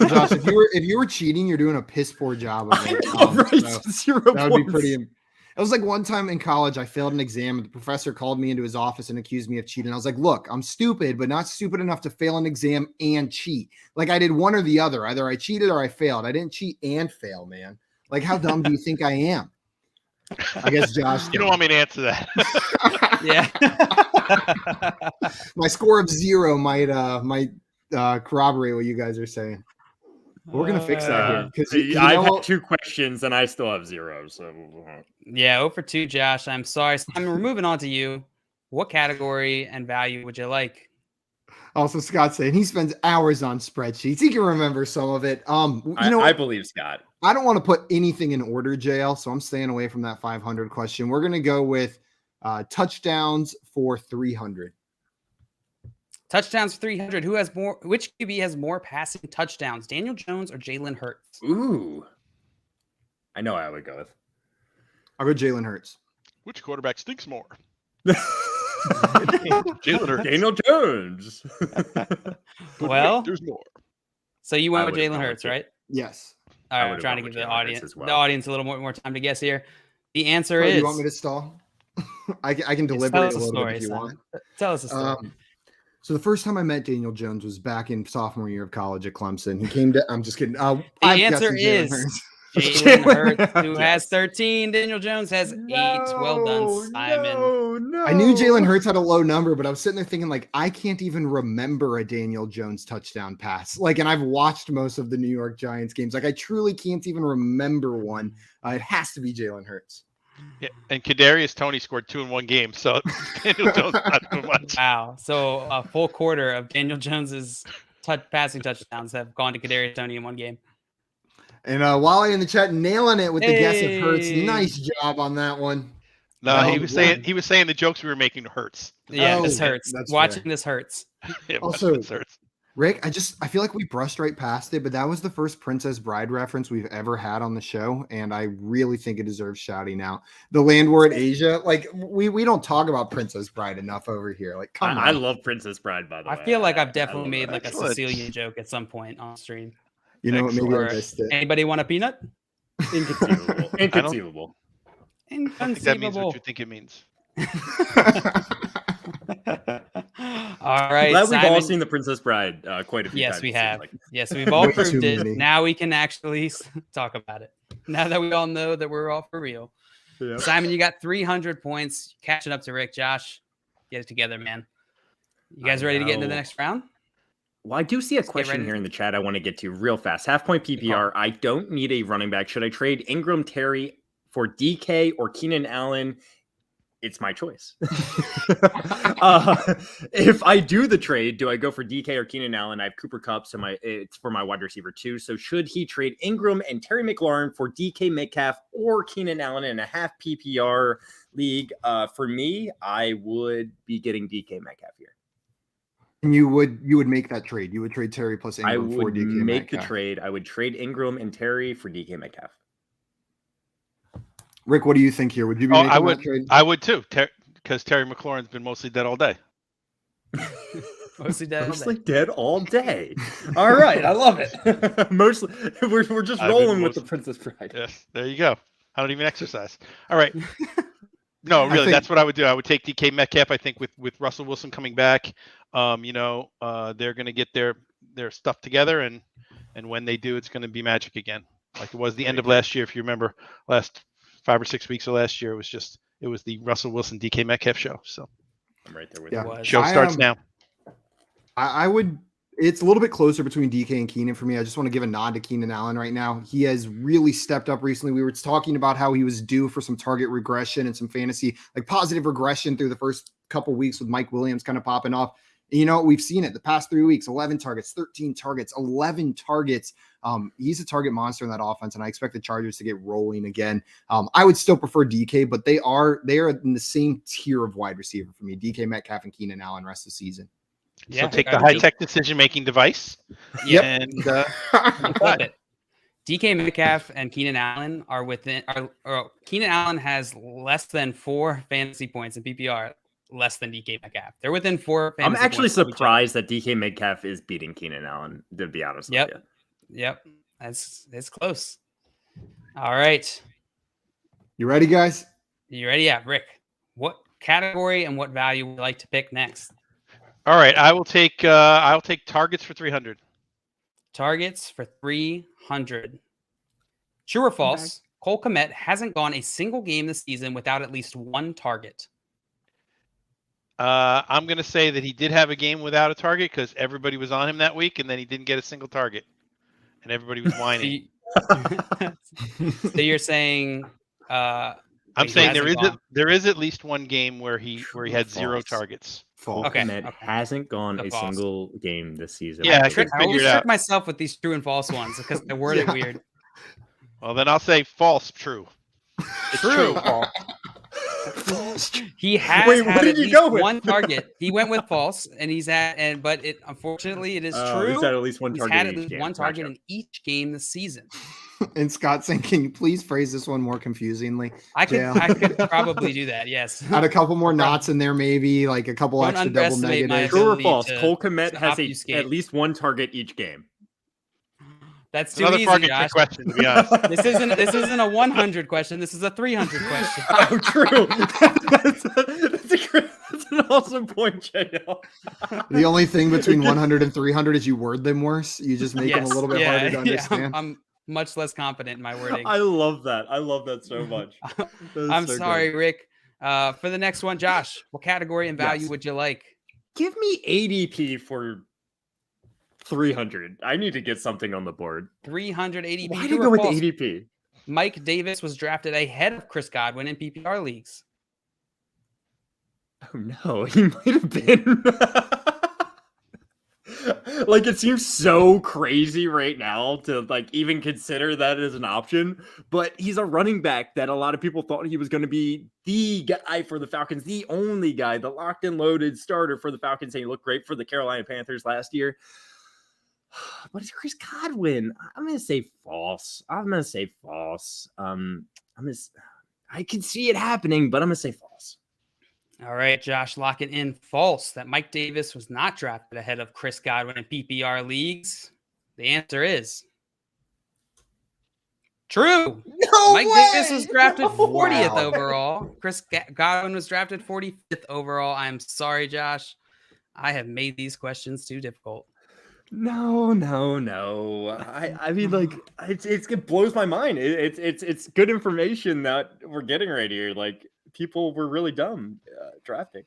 Josh, if you were cheating, you're doing a piss poor job of it. That would be pretty. It was like one time in college, I failed an exam and the professor called me into his office and accused me of cheating. I was like, look, I'm stupid, but not stupid enough to fail an exam and cheat. Like I did one or the other. Either I cheated or I failed. I didn't cheat and fail, man. Like how dumb do you think I am? I guess Josh. You don't want me to answer that. Yeah. My score of 0 might corroborate what you guys are saying. We're gonna fix that here because I've had 2 questions and I still have 0. So yeah, 0 for 2, Josh. I'm sorry. We're moving on to you. What category and value would you like? Also, Scott saying he spends hours on spreadsheets. He can remember some of it. I believe Scott. I don't want to put anything in order, JL, so I'm staying away from that 500 question. We're gonna go with touchdowns for 300. Touchdowns for 300. Who has more? Which QB has more passing touchdowns, Daniel Jones or Jalen Hurts? Ooh, I know I would go with. I'll go Jalen Hurts. Which quarterback stinks more? Jalen Hurts. Daniel Jones. Well, there's more. So you went with Jalen Hurts, right? Yes. All right, I'm trying to give the audience a little more time to guess here. The answer is. You want me to stall? I can deliberate a little bit if you want. Tell us a story. So the first time I met Daniel Jones was back in sophomore year of college at Clemson. He came to. I'm just kidding. The answer is Jalen Hurts, who has 13. Daniel Jones has 8. Well done, Simon. No. I knew Jalen Hurts had a low number, but I was sitting there thinking, like, I can't even remember a Daniel Jones touchdown pass. Like, and I've watched most of the New York Giants games. Like, I truly can't even remember one. It has to be Jalen Hurts. Yeah, and Kadarius Toney scored 2 in one game, so Daniel Jones not too much. Wow! So a full quarter of Daniel Jones's passing touchdowns have gone to Kadarius Toney in one game. And Wally in the chat nailing it with the guess of Hurts. Nice job on that one. No, he was saying the jokes we were making hurts. Yeah, this hurts. Watching this hurts. Yeah, also, this hurts. Rick, I feel like we brushed right past it, but that was the first Princess Bride reference we've ever had on the show, and I really think it deserves shouting out. The Land War at Asia, like we don't talk about Princess Bride enough over here. Like, come on. I love Princess Bride, by the way. I feel like I've definitely made like a Sicilian joke at some point on stream. You know what? Maybe I missed it. Anybody want a peanut? Inconceivable. Inconceivable. I think that means what you think it means. All right. Glad we've all seen The Princess Bride quite a few times. Yes, we have. Yes, we've all proved it. Now we can actually talk about it. Now that we all know that we're all for real. Yep. Simon, you got 300 points. Catching up to Rick. Josh, get it together, man. You guys ready to get into the next round? Well, I do see a question here in the chat I want to get to real fast. Half point PPR. I don't need a running back. Should I trade Ingram, Terry for DK or Keenan Allen? It's my choice. If I do the trade, do I go for DK or Keenan Allen? I have Cooper Kupp, so it's for my wide receiver too. So should he trade Ingram and Terry McLaurin for DK Metcalf or Keenan Allen in a half PPR league? For me, I would be getting DK Metcalf here. And you would make that trade. You would trade Terry plus Ingram for DK Metcalf. Make the trade. I would trade Ingram and Terry for DK Metcalf. Rick, what do you think here? Would you be making that trade? I would too, because Terry McLaurin's been mostly dead all day. Mostly dead all day. All right, I love it. Mostly, we're just rolling with the Princess Bride. Yes, there you go. I don't even exercise. All right. No, really, that's what I would do. I would take DK Metcalf. I think with Russell Wilson coming back, they're going to get their stuff together, and when they do, it's going to be magic again, like it was the end of last year. If you remember, last 5 or 6 weeks of last year, it it was the Russell Wilson DK Metcalf show. So I'm right there with Yeah. you. Show starts now. I would. It's a little bit closer between DK and Keenan for me. I just want to give a nod to Keenan Allen right now. He has really stepped up recently. We were talking about how he was due for some target regression and some fantasy, like positive regression through the first couple weeks with Mike Williams kind of popping off. And you know, we've seen it the past 3 weeks, 11 targets, 13 targets, 11 targets. He's a target monster in that offense, and I expect the Chargers to get rolling again. I would still prefer DK, but they are in the same tier of wide receiver for me. DK Metcalf and Keenan Allen rest of the season. Yeah, so take the high-tech decision-making device. Yep. And flip it. DK Metcalf and Keenan Allen are within. Keenan Allen has less than 4 fantasy points in PPR, less than DK Metcalf. They're within 4. I'm actually surprised that DK Metcalf is beating Keenan Allen, to be honest with you. Yep. It's close. All right. You ready, guys? You ready? Yeah, Rick. What category and what value would you like to pick next? All right, I'll take targets for 300. Targets for 300. True or false? Cole Kmet hasn't gone a single game this season without at least 1 target. I'm going to say that he did have a game without a target because everybody was on him that week, and then he didn't get a single target, and everybody was whining. So you're saying? I'm saying there is at least one game where he had 0 targets. Okay. Hasn't gone a single game this season. Yeah, I always trick myself with these true and false ones because they're worded weird. Well, then I'll say false. True. It's true. He has had at least 1 target. He went with false, and but unfortunately it is true. He's had at least 1 target. He's had at least 1 target in each game this season. And Scott saying, can you please phrase this one more confusingly? I could probably do that. Yes. Add a couple more knots in there, maybe like a couple extra double negatives. True or false? Cole Kmet has at least 1 target each game. That's too easy, Josh. Question, to be honest. This isn't a 100 question. This is a 300 question. Oh, true. That's an awesome point, JL. The only thing between 100 and 300 is you word them worse. You just make them a little bit harder to understand. I'm much less confident in my wording. I love that. I love that so much. I'm so sorry, good. Rick. For the next one, Josh, what category and value would you like? Give me ADP for 300. I need to get something on the board. 300 ADP. Why do you go with ADP? Mike Davis was drafted ahead of Chris Godwin in PPR leagues. Oh no, he might have been. Like, it seems so crazy right now to like even consider that as an option, but he's a running back that a lot of people thought he was going to be the guy for the Falcons, the only guy, the locked and loaded starter for the Falcons, and he looked great for the Carolina Panthers last year. But it's Chris Godwin. I'm going to say false. I can see it happening, but I'm going to say false. All right, Josh, lock it in. False. That Mike Davis was not drafted ahead of Chris Godwin in PPR leagues. The answer is true. No Mike way! Davis was drafted 40th Wow. overall. Chris Godwin was drafted 45th overall. I'm sorry, Josh. I have made these questions too difficult. No. I mean, like, it blows my mind. It's good information that we're getting right here. Like, people were really dumb drafting.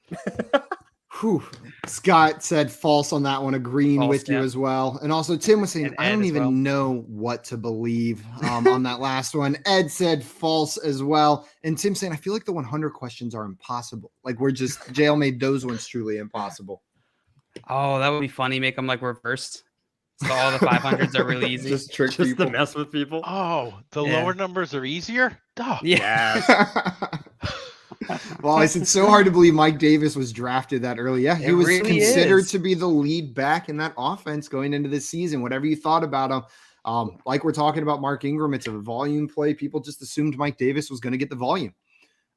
Whew. Scott said false on that one, agreeing with you as well. And also Tim was saying, I don't even know what to believe on that last one. Ed said false as well. And Tim saying, I feel like the 100 questions are impossible. Like jail made those ones truly impossible. Oh, that would be funny. Make them like reversed. So all the 500s are really easy. Just trick people. To mess with people. Oh, the lower numbers are easier? Oh. Yeah. Well, it's so hard to believe Mike Davis was drafted that early. Yeah, he was really considered to be the lead back in that offense going into this season. Whatever you thought about him, like we're talking about Mark Ingram, it's a volume play. People just assumed Mike Davis was going to get the volume.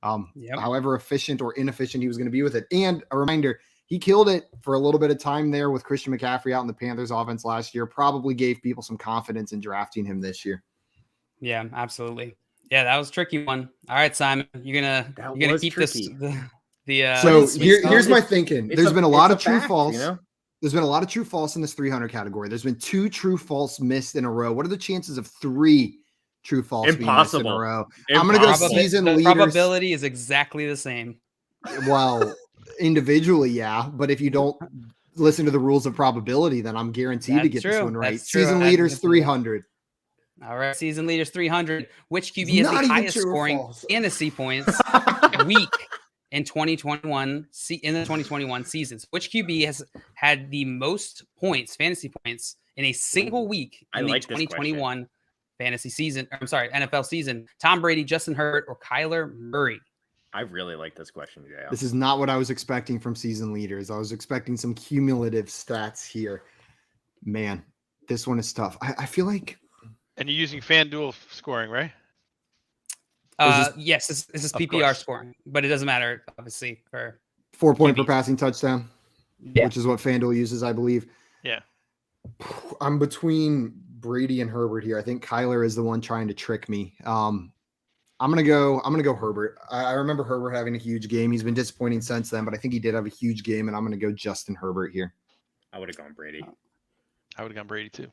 However efficient or inefficient he was going to be with it. And a reminder, he killed it for a little bit of time there with Christian McCaffrey out in the Panthers offense last year. Probably gave people some confidence in drafting him this year. Yeah, absolutely. Yeah, that was a tricky one. All right, Simon, you're gonna keep tricky. So here's my thinking. There's been a lot of true false. You know? There's been a lot of true false in this 300 category. There's been 2 true false missed in a row. What are the chances of 3 true false being missed in a row. Impossible. I'm gonna go season leaders. Probability is exactly the same. Well, individually, yeah, but if you don't listen to the rules of probability, then I'm guaranteed to get this one right. Season leaders 300. All right, season leaders 300. Which QB has the highest scoring fantasy points week in 2021 in the 2021 seasons? Which QB has had the most points, fantasy points, in a single week in the 2021 fantasy season? I'm sorry, NFL season. Tom Brady, Justin Herbert, or Kyler Murray? I really like this question, Jay. This is not what I was expecting from season leaders. I was expecting some cumulative stats here. Man, this one is tough. I feel like. And you're using FanDuel scoring, right? Yes, this is PPR scoring, but it doesn't matter, obviously, for 4 point per passing touchdown, yeah. which is what FanDuel uses, I believe. Yeah. I'm between Brady and Herbert here. I think Kyler is the one trying to trick me. I'm gonna go Herbert. I remember Herbert having a huge game. He's been disappointing since then, but I think he did have a huge game, and I'm gonna go Justin Herbert here. I would have gone Brady. I would have gone Brady too.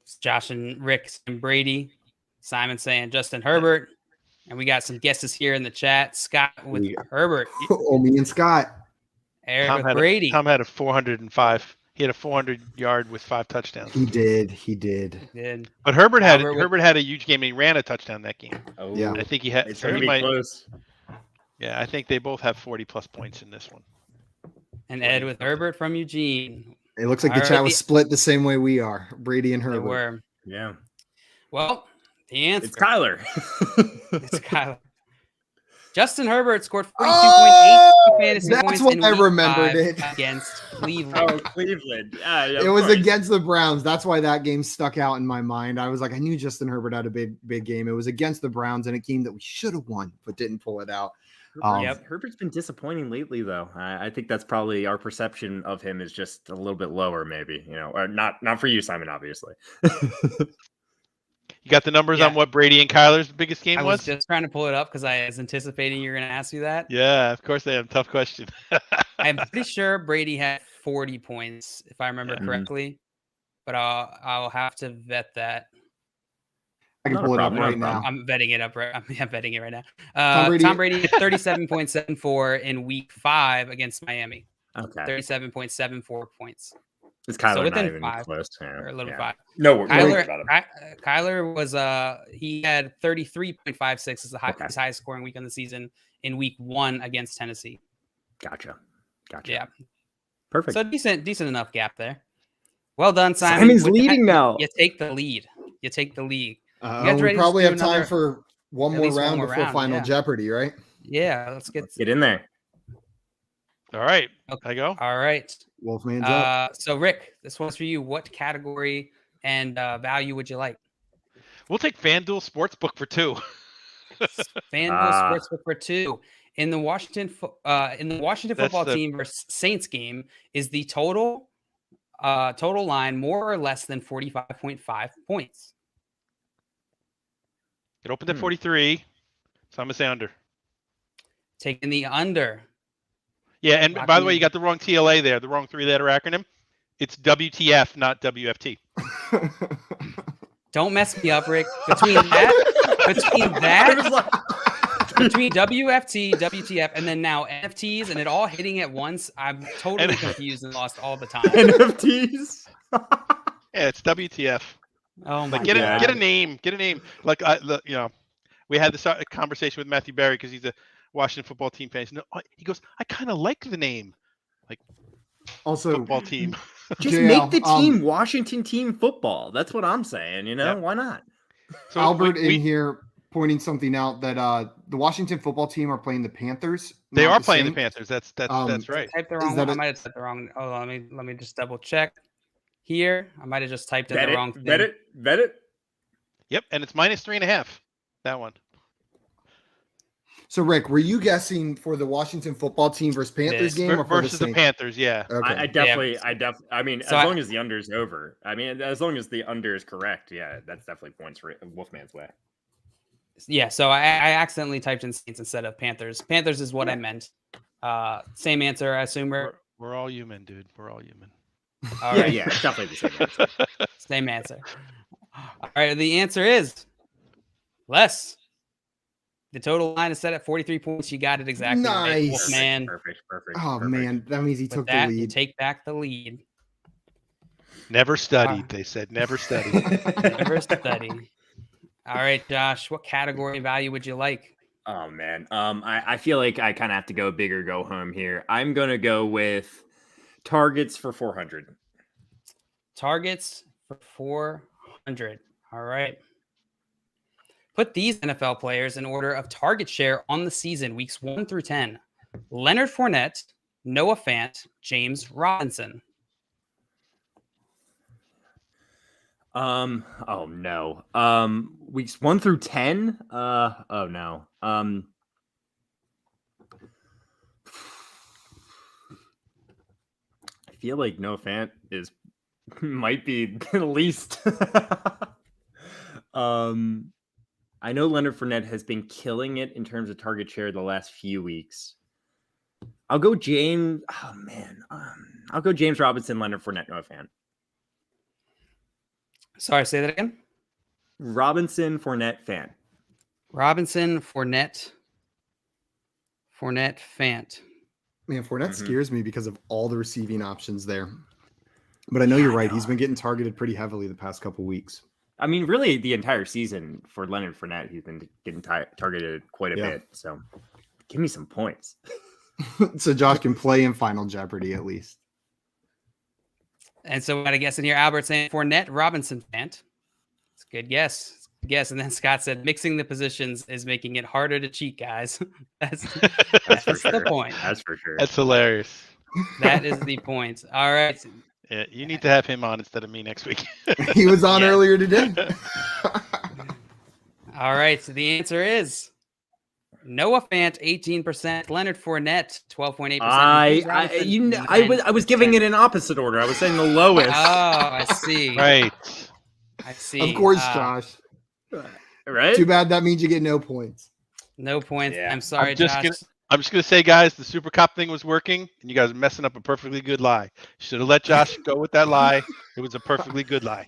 It's Josh and Rick and Brady. Simon saying Justin Herbert, and we got some guesses here in the chat. Scott with Herbert. Oh, me and Scott. Eric with Brady. Tom had a 405. He had a 400-yard with 5 touchdowns. He did. But Herbert had a huge game, and he ran a touchdown that game. Oh, yeah. I think he had. It's going to be close. Yeah, I think they both have 40-plus points in this one. And Ed with Herbert from Eugene. It looks like the chat was split the same way we are. Brady and Herbert. They were. Yeah. Well, the answer. It's Kyler. It's Kyler. Justin Herbert scored 42.8 fantasy points. That's what I remembered it against Cleveland. Oh, Cleveland. It was against the Browns. That's why that game stuck out in my mind. I was like, I knew Justin Herbert had a big game. It was against the Browns in a game that we should have won, but didn't pull it out. Herbert's been disappointing lately, though. I think that's probably our perception of him is just a little bit lower, maybe. Or not for you, Simon, obviously. You got the numbers on what Brady and Kyler's biggest game was? I was just trying to pull it up because I was anticipating you're going to ask me that. Yeah, of course they have. Tough question. I'm pretty sure Brady had 40 points, if I remember correctly. But I'll have to vet that. I can pull it up right now. I'm vetting it up. I'm vetting it right now. Tom Brady had 37.74 in week 5 against Miami. Okay. 37.74 points. It's Kyler so within not even 5, close. or a little 5. No, we're about him. Kyler was he had 33.56 as the highest scoring week on the season in week 1 against Tennessee. Gotcha. Yeah. Perfect. So decent enough gap there. Well done, Simon. Simon's leading now. You take the lead. You we probably have time for one more round before Final Jeopardy, right? Yeah, let's get in there. All right. Okay. I go. All right. Wolfman's up. So Rick, this one's for you. What category and value would you like? We'll take FanDuel Sportsbook for 2. FanDuel Sportsbook for 2. In the Washington football team versus Saints game, is the total line more or less than 45.5 points? It opened at 43, so I'm going to say under. Taking the under. Yeah, and by the way, you got the wrong TLA there, the wrong 3-letter acronym. It's WTF, not WFT. Don't mess me up, Rick. Between WFT, WTF, and then now NFTs, and it all hitting at once, I'm totally confused and lost all the time. NFTs? Yeah, it's WTF. Oh my God. Get a name. Like we had this conversation with Matthew Berry because he's a Washington football team fan. He goes, I kind of like the name, like also football team. Just make the team Washington team football. That's what I'm saying. Why not? So Albert in here pointing something out that the Washington football team are playing the Panthers. They are playing the Panthers. That's right. I typed the wrong one. I might have typed the wrong. Oh, let me just double check. Here, I might have just typed in the wrong thing. Bet it. Yep, and it's -3.5. That one. So, Rick, were you guessing for the Washington football team versus Panthers game or versus the Panthers? Yeah. Okay. I definitely. I mean, as long as the under is over. I mean, as long as the under is correct. Yeah, that's definitely points for Wolfman's way. Yeah. So I accidentally typed in Saints instead of Panthers. Panthers is what I meant. Same answer. I assume we're all human, dude. We're all human. All right. Yeah, it's definitely the same answer. Same answer. All right. The answer is Less. The total line is set at 43 points. You got it exactly. Nice. Man. Perfect. Oh, man. That means he took the lead. You take back the lead. Never studied, they said. Never studied. Never study. All right, Josh, what category value would you like? Oh, man. I feel like I kind of have to go big or go home here. I'm going to go with targets for 400. Targets for 400. All right. Put these NFL players in order of target share on the season, weeks 1 through 10. Leonard Fournette, Noah Fant, James Robinson. Oh no. Weeks 1 through 10. Oh no. I feel like Noah Fant might be the least. I know Leonard Fournette has been killing it in terms of target share the last few weeks. I'll go James. Oh man. I'll go James Robinson, Leonard Fournette, Noah Fant. Sorry, say that again. Robinson, Fournette, Fant. Robinson, Fournette, Fant. Man, Fournette scares me because of all the receiving options there. But I know you're right. He's been getting targeted pretty heavily the past couple weeks. I mean, really, the entire season for Leonard Fournette, he's been getting targeted quite a bit. So give me some points. So Josh can play in Final Jeopardy at least. And so what I guess in here, Albert saying Fournette, Robinson, Fant. It's a good guess. And then Scott said mixing the positions is making it harder to cheat, guys. That's the point. That's for sure. That's hilarious. That is the point. All right. Yeah, you need to have him on instead of me next week. He was on earlier today. All right. So the answer is Noah Fant, 18%. Leonard Fournette, 12.8%. I was giving it an opposite order. I was saying the lowest. Oh, I see. Right. I see. Of course, Josh. Right? Too bad that means you get no points. No points. Yeah. I'm sorry, Josh. I'm just gonna say, guys, the Super Cop thing was working, and you guys are messing up a perfectly good lie. Should have let Josh go with that lie. It was a perfectly good lie.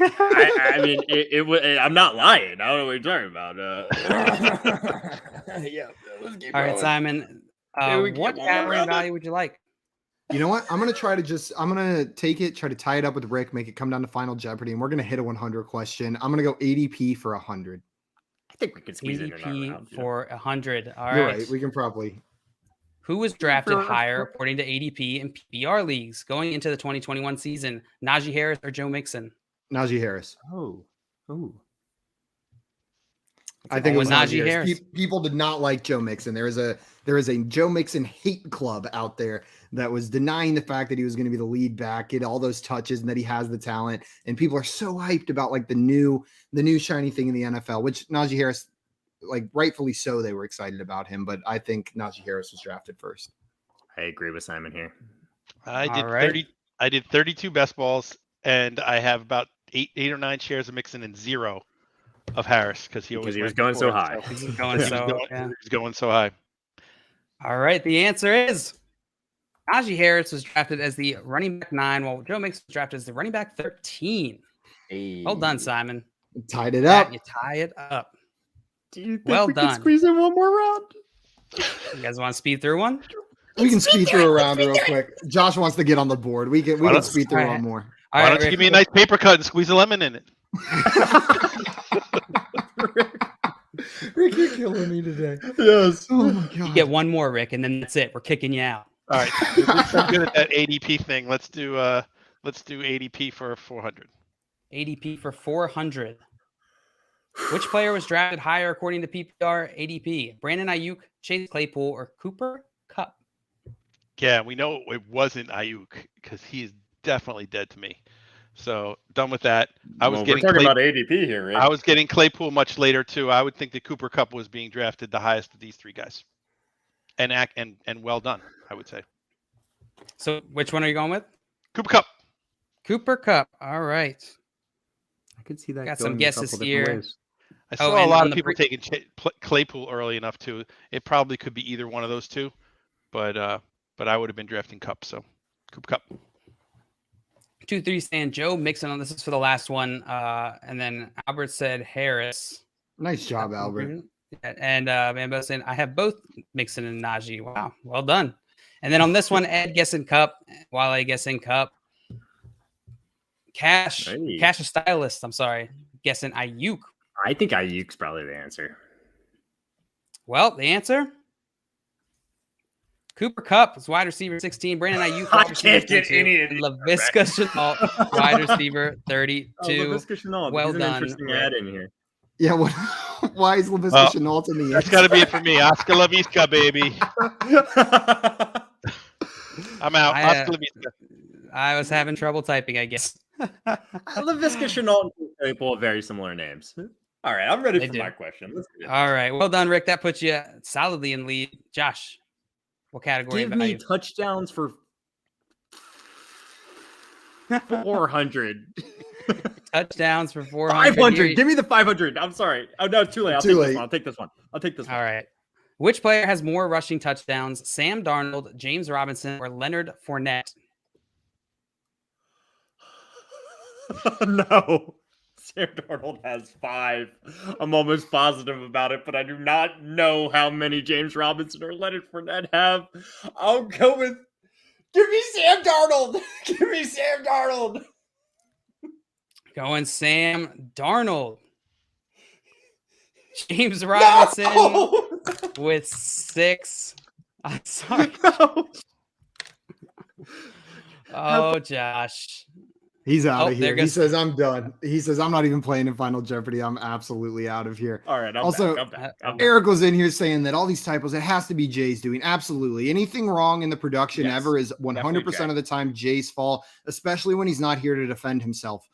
I mean, it was. I'm not lying. I don't know what you're talking about. Yeah. All right, Simon. What category value would you like? You know what? I'm going to take it, try to tie it up with Rick, make it come down to Final Jeopardy, and we're going to hit a 100 question. I'm going to go ADP for 100. I think we can squeeze it in our round. For 100. All You're right. right. We can probably. Who was drafted higher according to ADP in PPR leagues going into the 2021 season? Najee Harris or Joe Mixon? Najee Harris. Oh. I think it was Najee Harris. People did not like Joe Mixon. There is a Joe Mixon hate club out there that was denying the fact that he was going to be the lead back, get all those touches, and that he has the talent. And people are so hyped about like the new shiny thing in the NFL, which Najee Harris, like rightfully so, they were excited about him. But I think Najee Harris was drafted first. I agree with Simon here. I did 32 best balls, and I have about eight or nine shares of Mixon and 0 of Harris because he was going so high. He's going so high. All right. The answer is Najee Harris was drafted as the running back 9, while Joe Mixon was drafted as the running back 13. Hey. Well done, Simon. Tied it up. You tie it up. Do you think we can squeeze in one more round? You guys want to speed through one? We can speed through a round real quick. Josh wants to get on the board. We can speed through one more. Why don't you give me a nice paper cut and squeeze a lemon in it? Rick, you're killing me today. Yes. Oh my god. You get one more, Rick, and then that's it. We're kicking you out. All right. We're so good at that ADP thing. Let's do ADP for 400. ADP for 400. Which player was drafted higher according to PPR ADP? Brandon Ayuk, Chase Claypool, or Cooper Kupp? Yeah, we know it wasn't Ayuk because he is definitely dead to me. So done with that. We're talking about ADP here, right? I was getting Claypool much later too. I would think that Cooper Kupp was being drafted the highest of these three guys, and well done, I would say. So which one are you going with? Cooper Kupp. Cooper Kupp. All right. I could see that. Got some guesses here. I saw a lot of people taking Claypool early enough too. It probably could be either one of those two, but I would have been drafting Kupp. So Cooper Kupp. 2-3 saying Joe Mixon on this is for the last one. And then Albert said Harris. Nice job, Albert. And Mambo saying, I have both Mixon and Najee. Wow, well done. And then on this one, Ed guessing Cup, Wale guessing Cup. Cash a stylist, I'm sorry, guessing Ayuk. I think Ayuk's probably the answer. Well, the answer? Cooper Kupp is wide receiver 16. Brandon Ayuk, wide receiver 22. Laviska Shenault, wide receiver 32. Laviska Shenault. Well done. Interesting ad in here. Yeah, why is Laviska Shenault in the That's got to be it for me. Oscar Laviska, baby. I'm out. Oscar Laviska. I was having trouble typing, I guess. Laviska Shenault and people have very similar names. All right, I'm ready for my question. All right, well done, Rick. That puts you solidly in lead. Josh, what category? Give me touchdowns for 400. Touchdowns for 400. 500. Give me the 500. I'm sorry. Oh no, too late. I'll take this one. All right. Which player has more rushing touchdowns? Sam Darnold, James Robinson, or Leonard Fournette? No. Sam Darnold has 5. I'm almost positive about it, but I do not know how many James Robinson or Leonard Fournette have. I'll go with give me Sam Darnold. Give me Sam Darnold. Going Sam Darnold. James Robinson with 6. I'm sorry. No. Oh, Josh. He's out of here. He says, I'm done. He says, I'm not even playing in Final Jeopardy. I'm absolutely out of here. All right. I'm back. Eric was in here saying that all these typos, it has to be Jay's doing. Absolutely. Anything wrong in the production ever is 100% of the time Jay's fault, especially when he's not here to defend himself.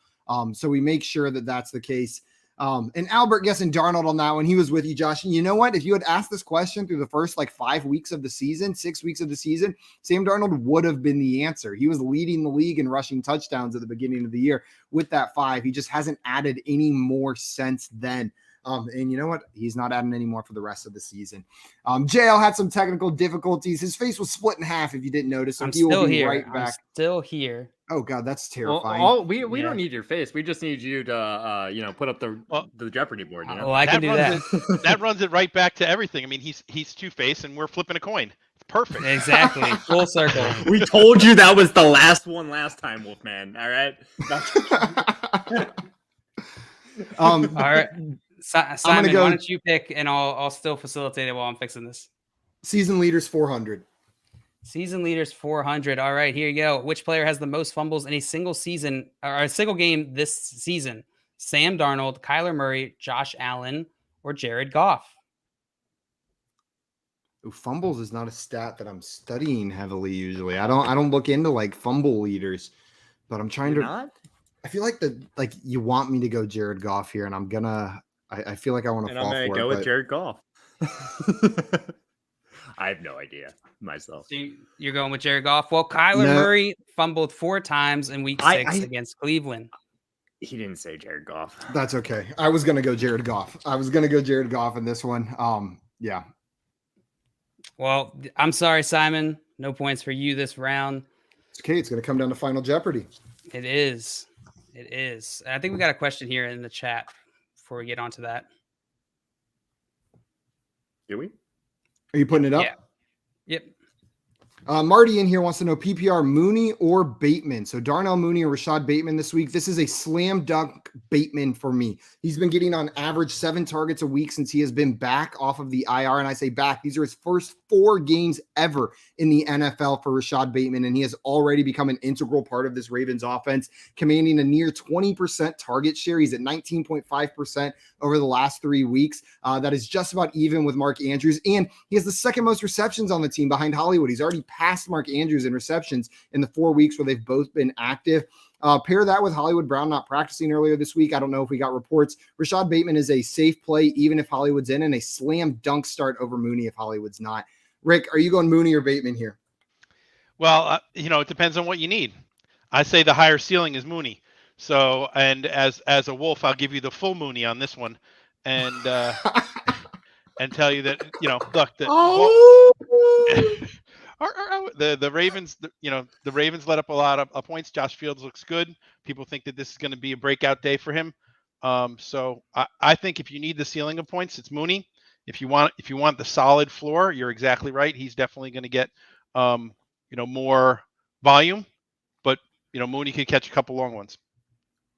So we make sure that that's the case. And Albert guessing Darnold on that one. He was with you, Josh. And you know what? If you had asked this question through the first 5 weeks of the season, 6 weeks of the season, Sam Darnold would have been the answer. He was leading the league in rushing touchdowns at the beginning of the year with that 5. He just hasn't added any more since then. And you know what? He's not adding any more for the rest of the season. JL had some technical difficulties. His face was split in half, if you didn't notice. So I'm he will still be here. right back. I'm still here. Oh God, that's terrifying. We don't need your face. We just need you to put up the Jeopardy board. You know? I can do that. That runs it right back to everything. I mean, he's two-faced, and we're flipping a coin. It's perfect. Exactly. Full circle. We told you that was the last one last time, Wolfman. All right. All right. Simon, why don't you pick, and I'll still facilitate it while I'm fixing this. Season leaders 400. Season leaders 400. All right, here you go. Which player has the most fumbles in a single season or a single game this season? Sam Darnold, Kyler Murray, Josh Allen, or Jared Goff? Ooh, fumbles is not a stat that I'm studying heavily usually. I don't look into fumble leaders, but I'm trying to. I feel like you want me to go Jared Goff here, and I'm gonna. I feel like I want to fall for it. I'm gonna go with Jared Goff. I have no idea myself. So you're going with Jared Goff. Well, Kyler Murray fumbled 4 times in week 6 against Cleveland. He didn't say Jared Goff. That's okay. I was going to go Jared Goff. In this one. Yeah. Well, I'm sorry, Simon. No points for you this round. It's okay. It's going to come down to Final Jeopardy. It is. I think we got a question here in the chat before we get onto that. Do we? Are you putting it up? Yeah. Yep. Marty in here wants to know PPR Mooney or Bateman. So Darnell Mooney or Rashad Bateman this week. This is a slam dunk Bateman for me. He's been getting on average 7 targets a week since he has been back off of the IR. And I say back, these are his first 4 games ever in the NFL for Rashad Bateman. And he has already become an integral part of this Ravens offense, commanding a near 20% target share. He's at 19.5% over the last 3 weeks. That is just about even with Mark Andrews. And he has the second most receptions on the team behind Hollywood. He's already passed Mark Andrews in receptions in the 4 weeks where they've both been active. Pair that with Hollywood Brown not practicing earlier this week. I don't know if we got reports. Rashad Bateman is a safe play, even if Hollywood's in, and a slam dunk start over Mooney if Hollywood's not. Rick, are you going Mooney or Bateman here? Well, it depends on what you need. I say the higher ceiling is Mooney. So, and as a Wolf, I'll give you the full Mooney on this one, and and tell you that look. The Ravens, the Ravens let up a lot of points. Josh Fields looks good. People think that this is going to be a breakout day for him. So I think if you need the ceiling of points, it's Mooney. If you want the solid floor, you're exactly right. He's definitely going to get more volume, but Mooney could catch a couple long ones.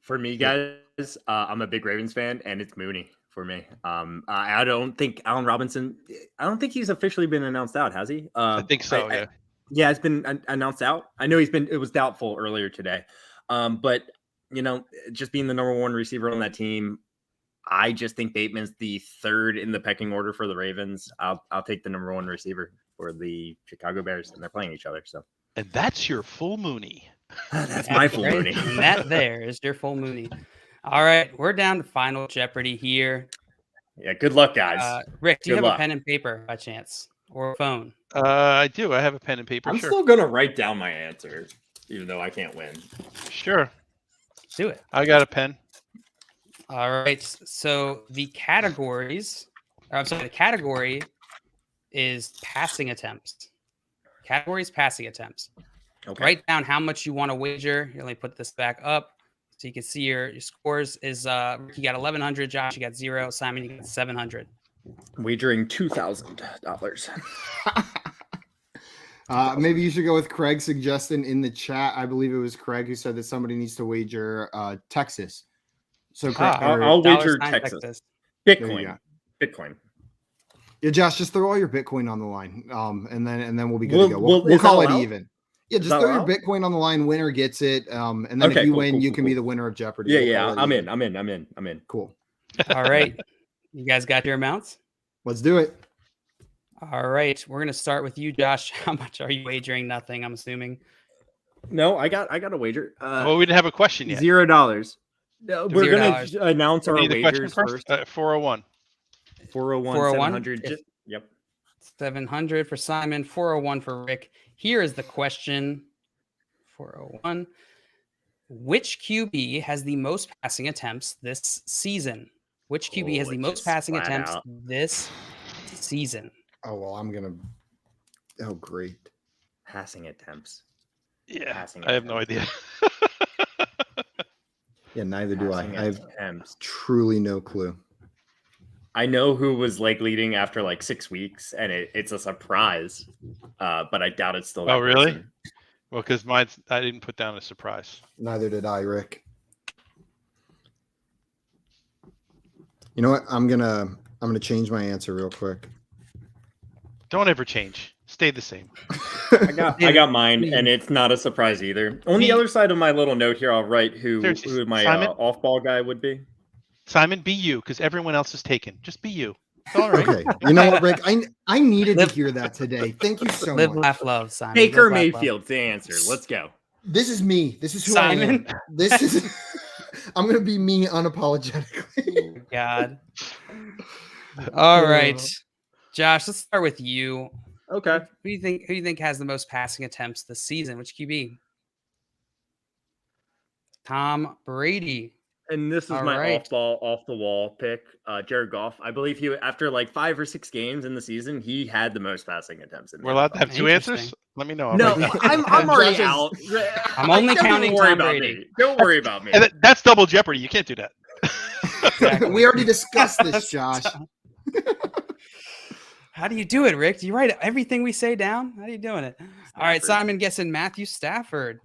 For me, guys, I'm a big Ravens fan, and it's Mooney for me. I don't think Allen Robinson. I don't think he's officially been announced out, has he? I think so. Yeah, it's been announced out. I know it was doubtful earlier today. But just being the number one receiver on that team, I just think Bateman's the third in the pecking order for the Ravens. I'll take the number one receiver for the Chicago Bears, and they're playing each other. So, and that's your full Mooney. That's my full Mooney. And that there is your full Mooney. All right, we're down to Final Jeopardy here. Yeah, good luck, guys. Rick, do you have a pen and paper by chance, or a phone? I do. I have a pen and paper. I'm still gonna write down my answer, even though I can't win. Sure. Do it. I got a pen. All right. So the category is passing attempts. Category is passing attempts. Okay. Write down how much you want to wager. Let me put this back up so you can see your scores. Is you got 1,100, Josh, you got 0, Simon, you got 700. Wagering $2,000. Maybe you should go with Craig suggesting in the chat. I believe it was Craig who said that somebody needs to wager Texas. So I'll wager Texas. Bitcoin. Yeah, Josh, just throw all your Bitcoin on the line, and then we'll be good to go. We'll call it even. Yeah, just throw your Bitcoin on the line. Winner gets it, and then if you win, you can be the winner of Jeopardy. Yeah, I'm in. Cool. All right, you guys got your amounts? Let's do it. All right, we're gonna start with you, Josh. How much are you wagering? Nothing, I'm assuming. No, I got a wager. We didn't have a question yet. $0. No, we're gonna announce our wagers first. 401. 700. Yep. 700 for Simon, 401 for Rick. Here is the question. 401. Which QB has the most passing attempts this season? Which QB has the most passing attempts this season? Oh, well, oh, great. Passing attempts. Yeah, I have no idea. Yeah, neither do I. I have truly no clue. I know who was leading after 6 weeks, and it's a surprise, but I doubt it's still. Oh, really? Person. Well, because I didn't put down a surprise. Neither did I, Rick. You know what? I'm gonna change my answer real quick. Don't ever change. Stay the same. I got mine, and it's not a surprise either. On the other side of my little note here, I'll write who my off-ball guy would be. Simon, be you, because everyone else is taken. Just be you. It's all right. Okay. You know what, Rick? I needed to hear that today. Thank you so much. Live, laugh, love, Simon. Baker Mayfield's the answer. Let's go. This is me. This is who Simon. I am. This is. I'm gonna be me unapologetically. Oh, God. All right, Josh. Let's start with you. Okay. Who do you think has the most passing attempts this season? Which QB? Tom Brady. And this is my off-ball, off-the-wall pick, Jared Goff. I believe after 5 or 6 games in the season, he had the most passing attempts. We're allowed to have 2 answers? Let me know. No, I'm already out. I'm only counting Tom Brady. Don't worry about me. And that's double jeopardy. You can't do that. Exactly. We already discussed this, Josh. How do you do it, Rick? Do you write everything we say down? How are you doing it? All right, Simon guessing Matthew Stafford.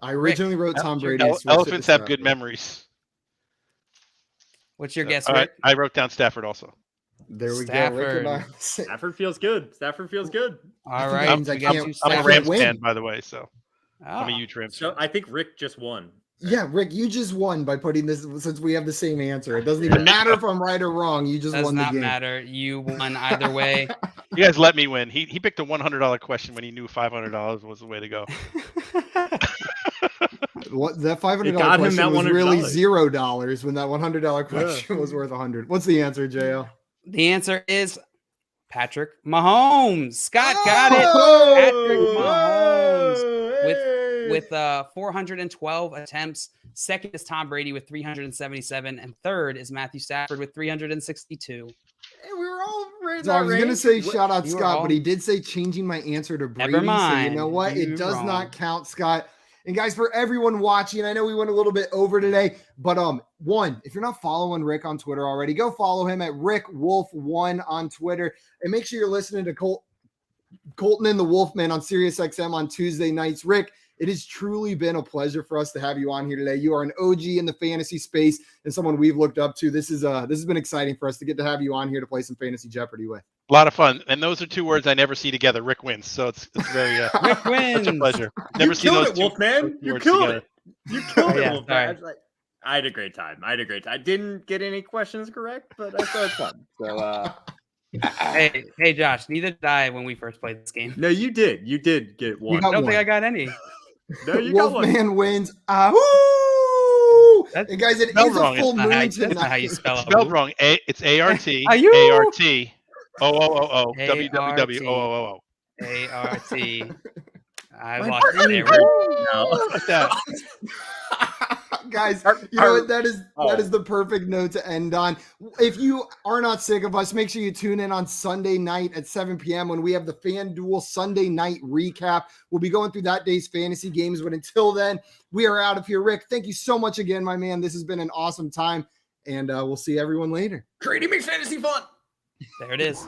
I originally wrote Tom Brady. Elephants have good memories. What's your guess, Rick? Rick? I wrote down Stafford also. There we go. Stafford feels good. All right. I'm a Rams fan, by the way, so I'm a huge Rams fan. So I think Rick just won. Yeah, Rick, you just won by putting this, since we have the same answer. It doesn't even matter if I'm right or wrong. You just won the game. Does not matter. You won either way. You guys let me win. He picked a $100 question when he knew $500 was the way to go. What that $500 question was really $0 when that $100 question was worth $100. What's the answer, JL? The answer is Patrick Mahomes. Scott got it. Patrick Mahomes with 412 attempts. Second is Tom Brady with 377, and third is Matthew Stafford with 362. Hey, we were all right. So I was going to say shout out Scott, but he did say changing my answer to Brady. Never mind. So you know what? It does not count, Scott. And guys, for everyone watching, I know we went a little bit over today, but one, if you're not following Rick on Twitter already, go follow him at RickWolf1 on Twitter, and make sure you're listening to Colton and the Wolfman on SiriusXM on Tuesday nights. Rick, it has truly been a pleasure for us to have you on here today. You are an OG in the fantasy space and someone we've looked up to. This has been exciting for us to get to have you on here to play some Fantasy Jeopardy with. A lot of fun, and those are two words I never see together. Rick wins, so it's very Rick wins. such a pleasure. Never see those two Wolfman. You killed it. You killed it, Wolfman. I had a great time. I didn't get any questions correct, but I thought it was fun. So. Hey, Josh. Neither did I when we first played this game. No, you did. You did get one. I don't think I got any. No, you got one. Wolfman wins. And guys, it is a full moon tonight. That's not how you spell it. Spelled wrong. It's A-R-T. A-U. A-R-T. O-O-O-O. W-W-W-O-O-O. A-R-T. I lost it there. Guys, you know what? That is the perfect note to end on. If you are not sick of us, make sure you tune in on Sunday night at 7 p.m. when we have the FanDuel Sunday night recap. We'll be going through that day's fantasy games, but until then, we are out of here. Rick, thank you so much again, my man. This has been an awesome time, and we'll see everyone later. Trading makes fantasy fun. There it is.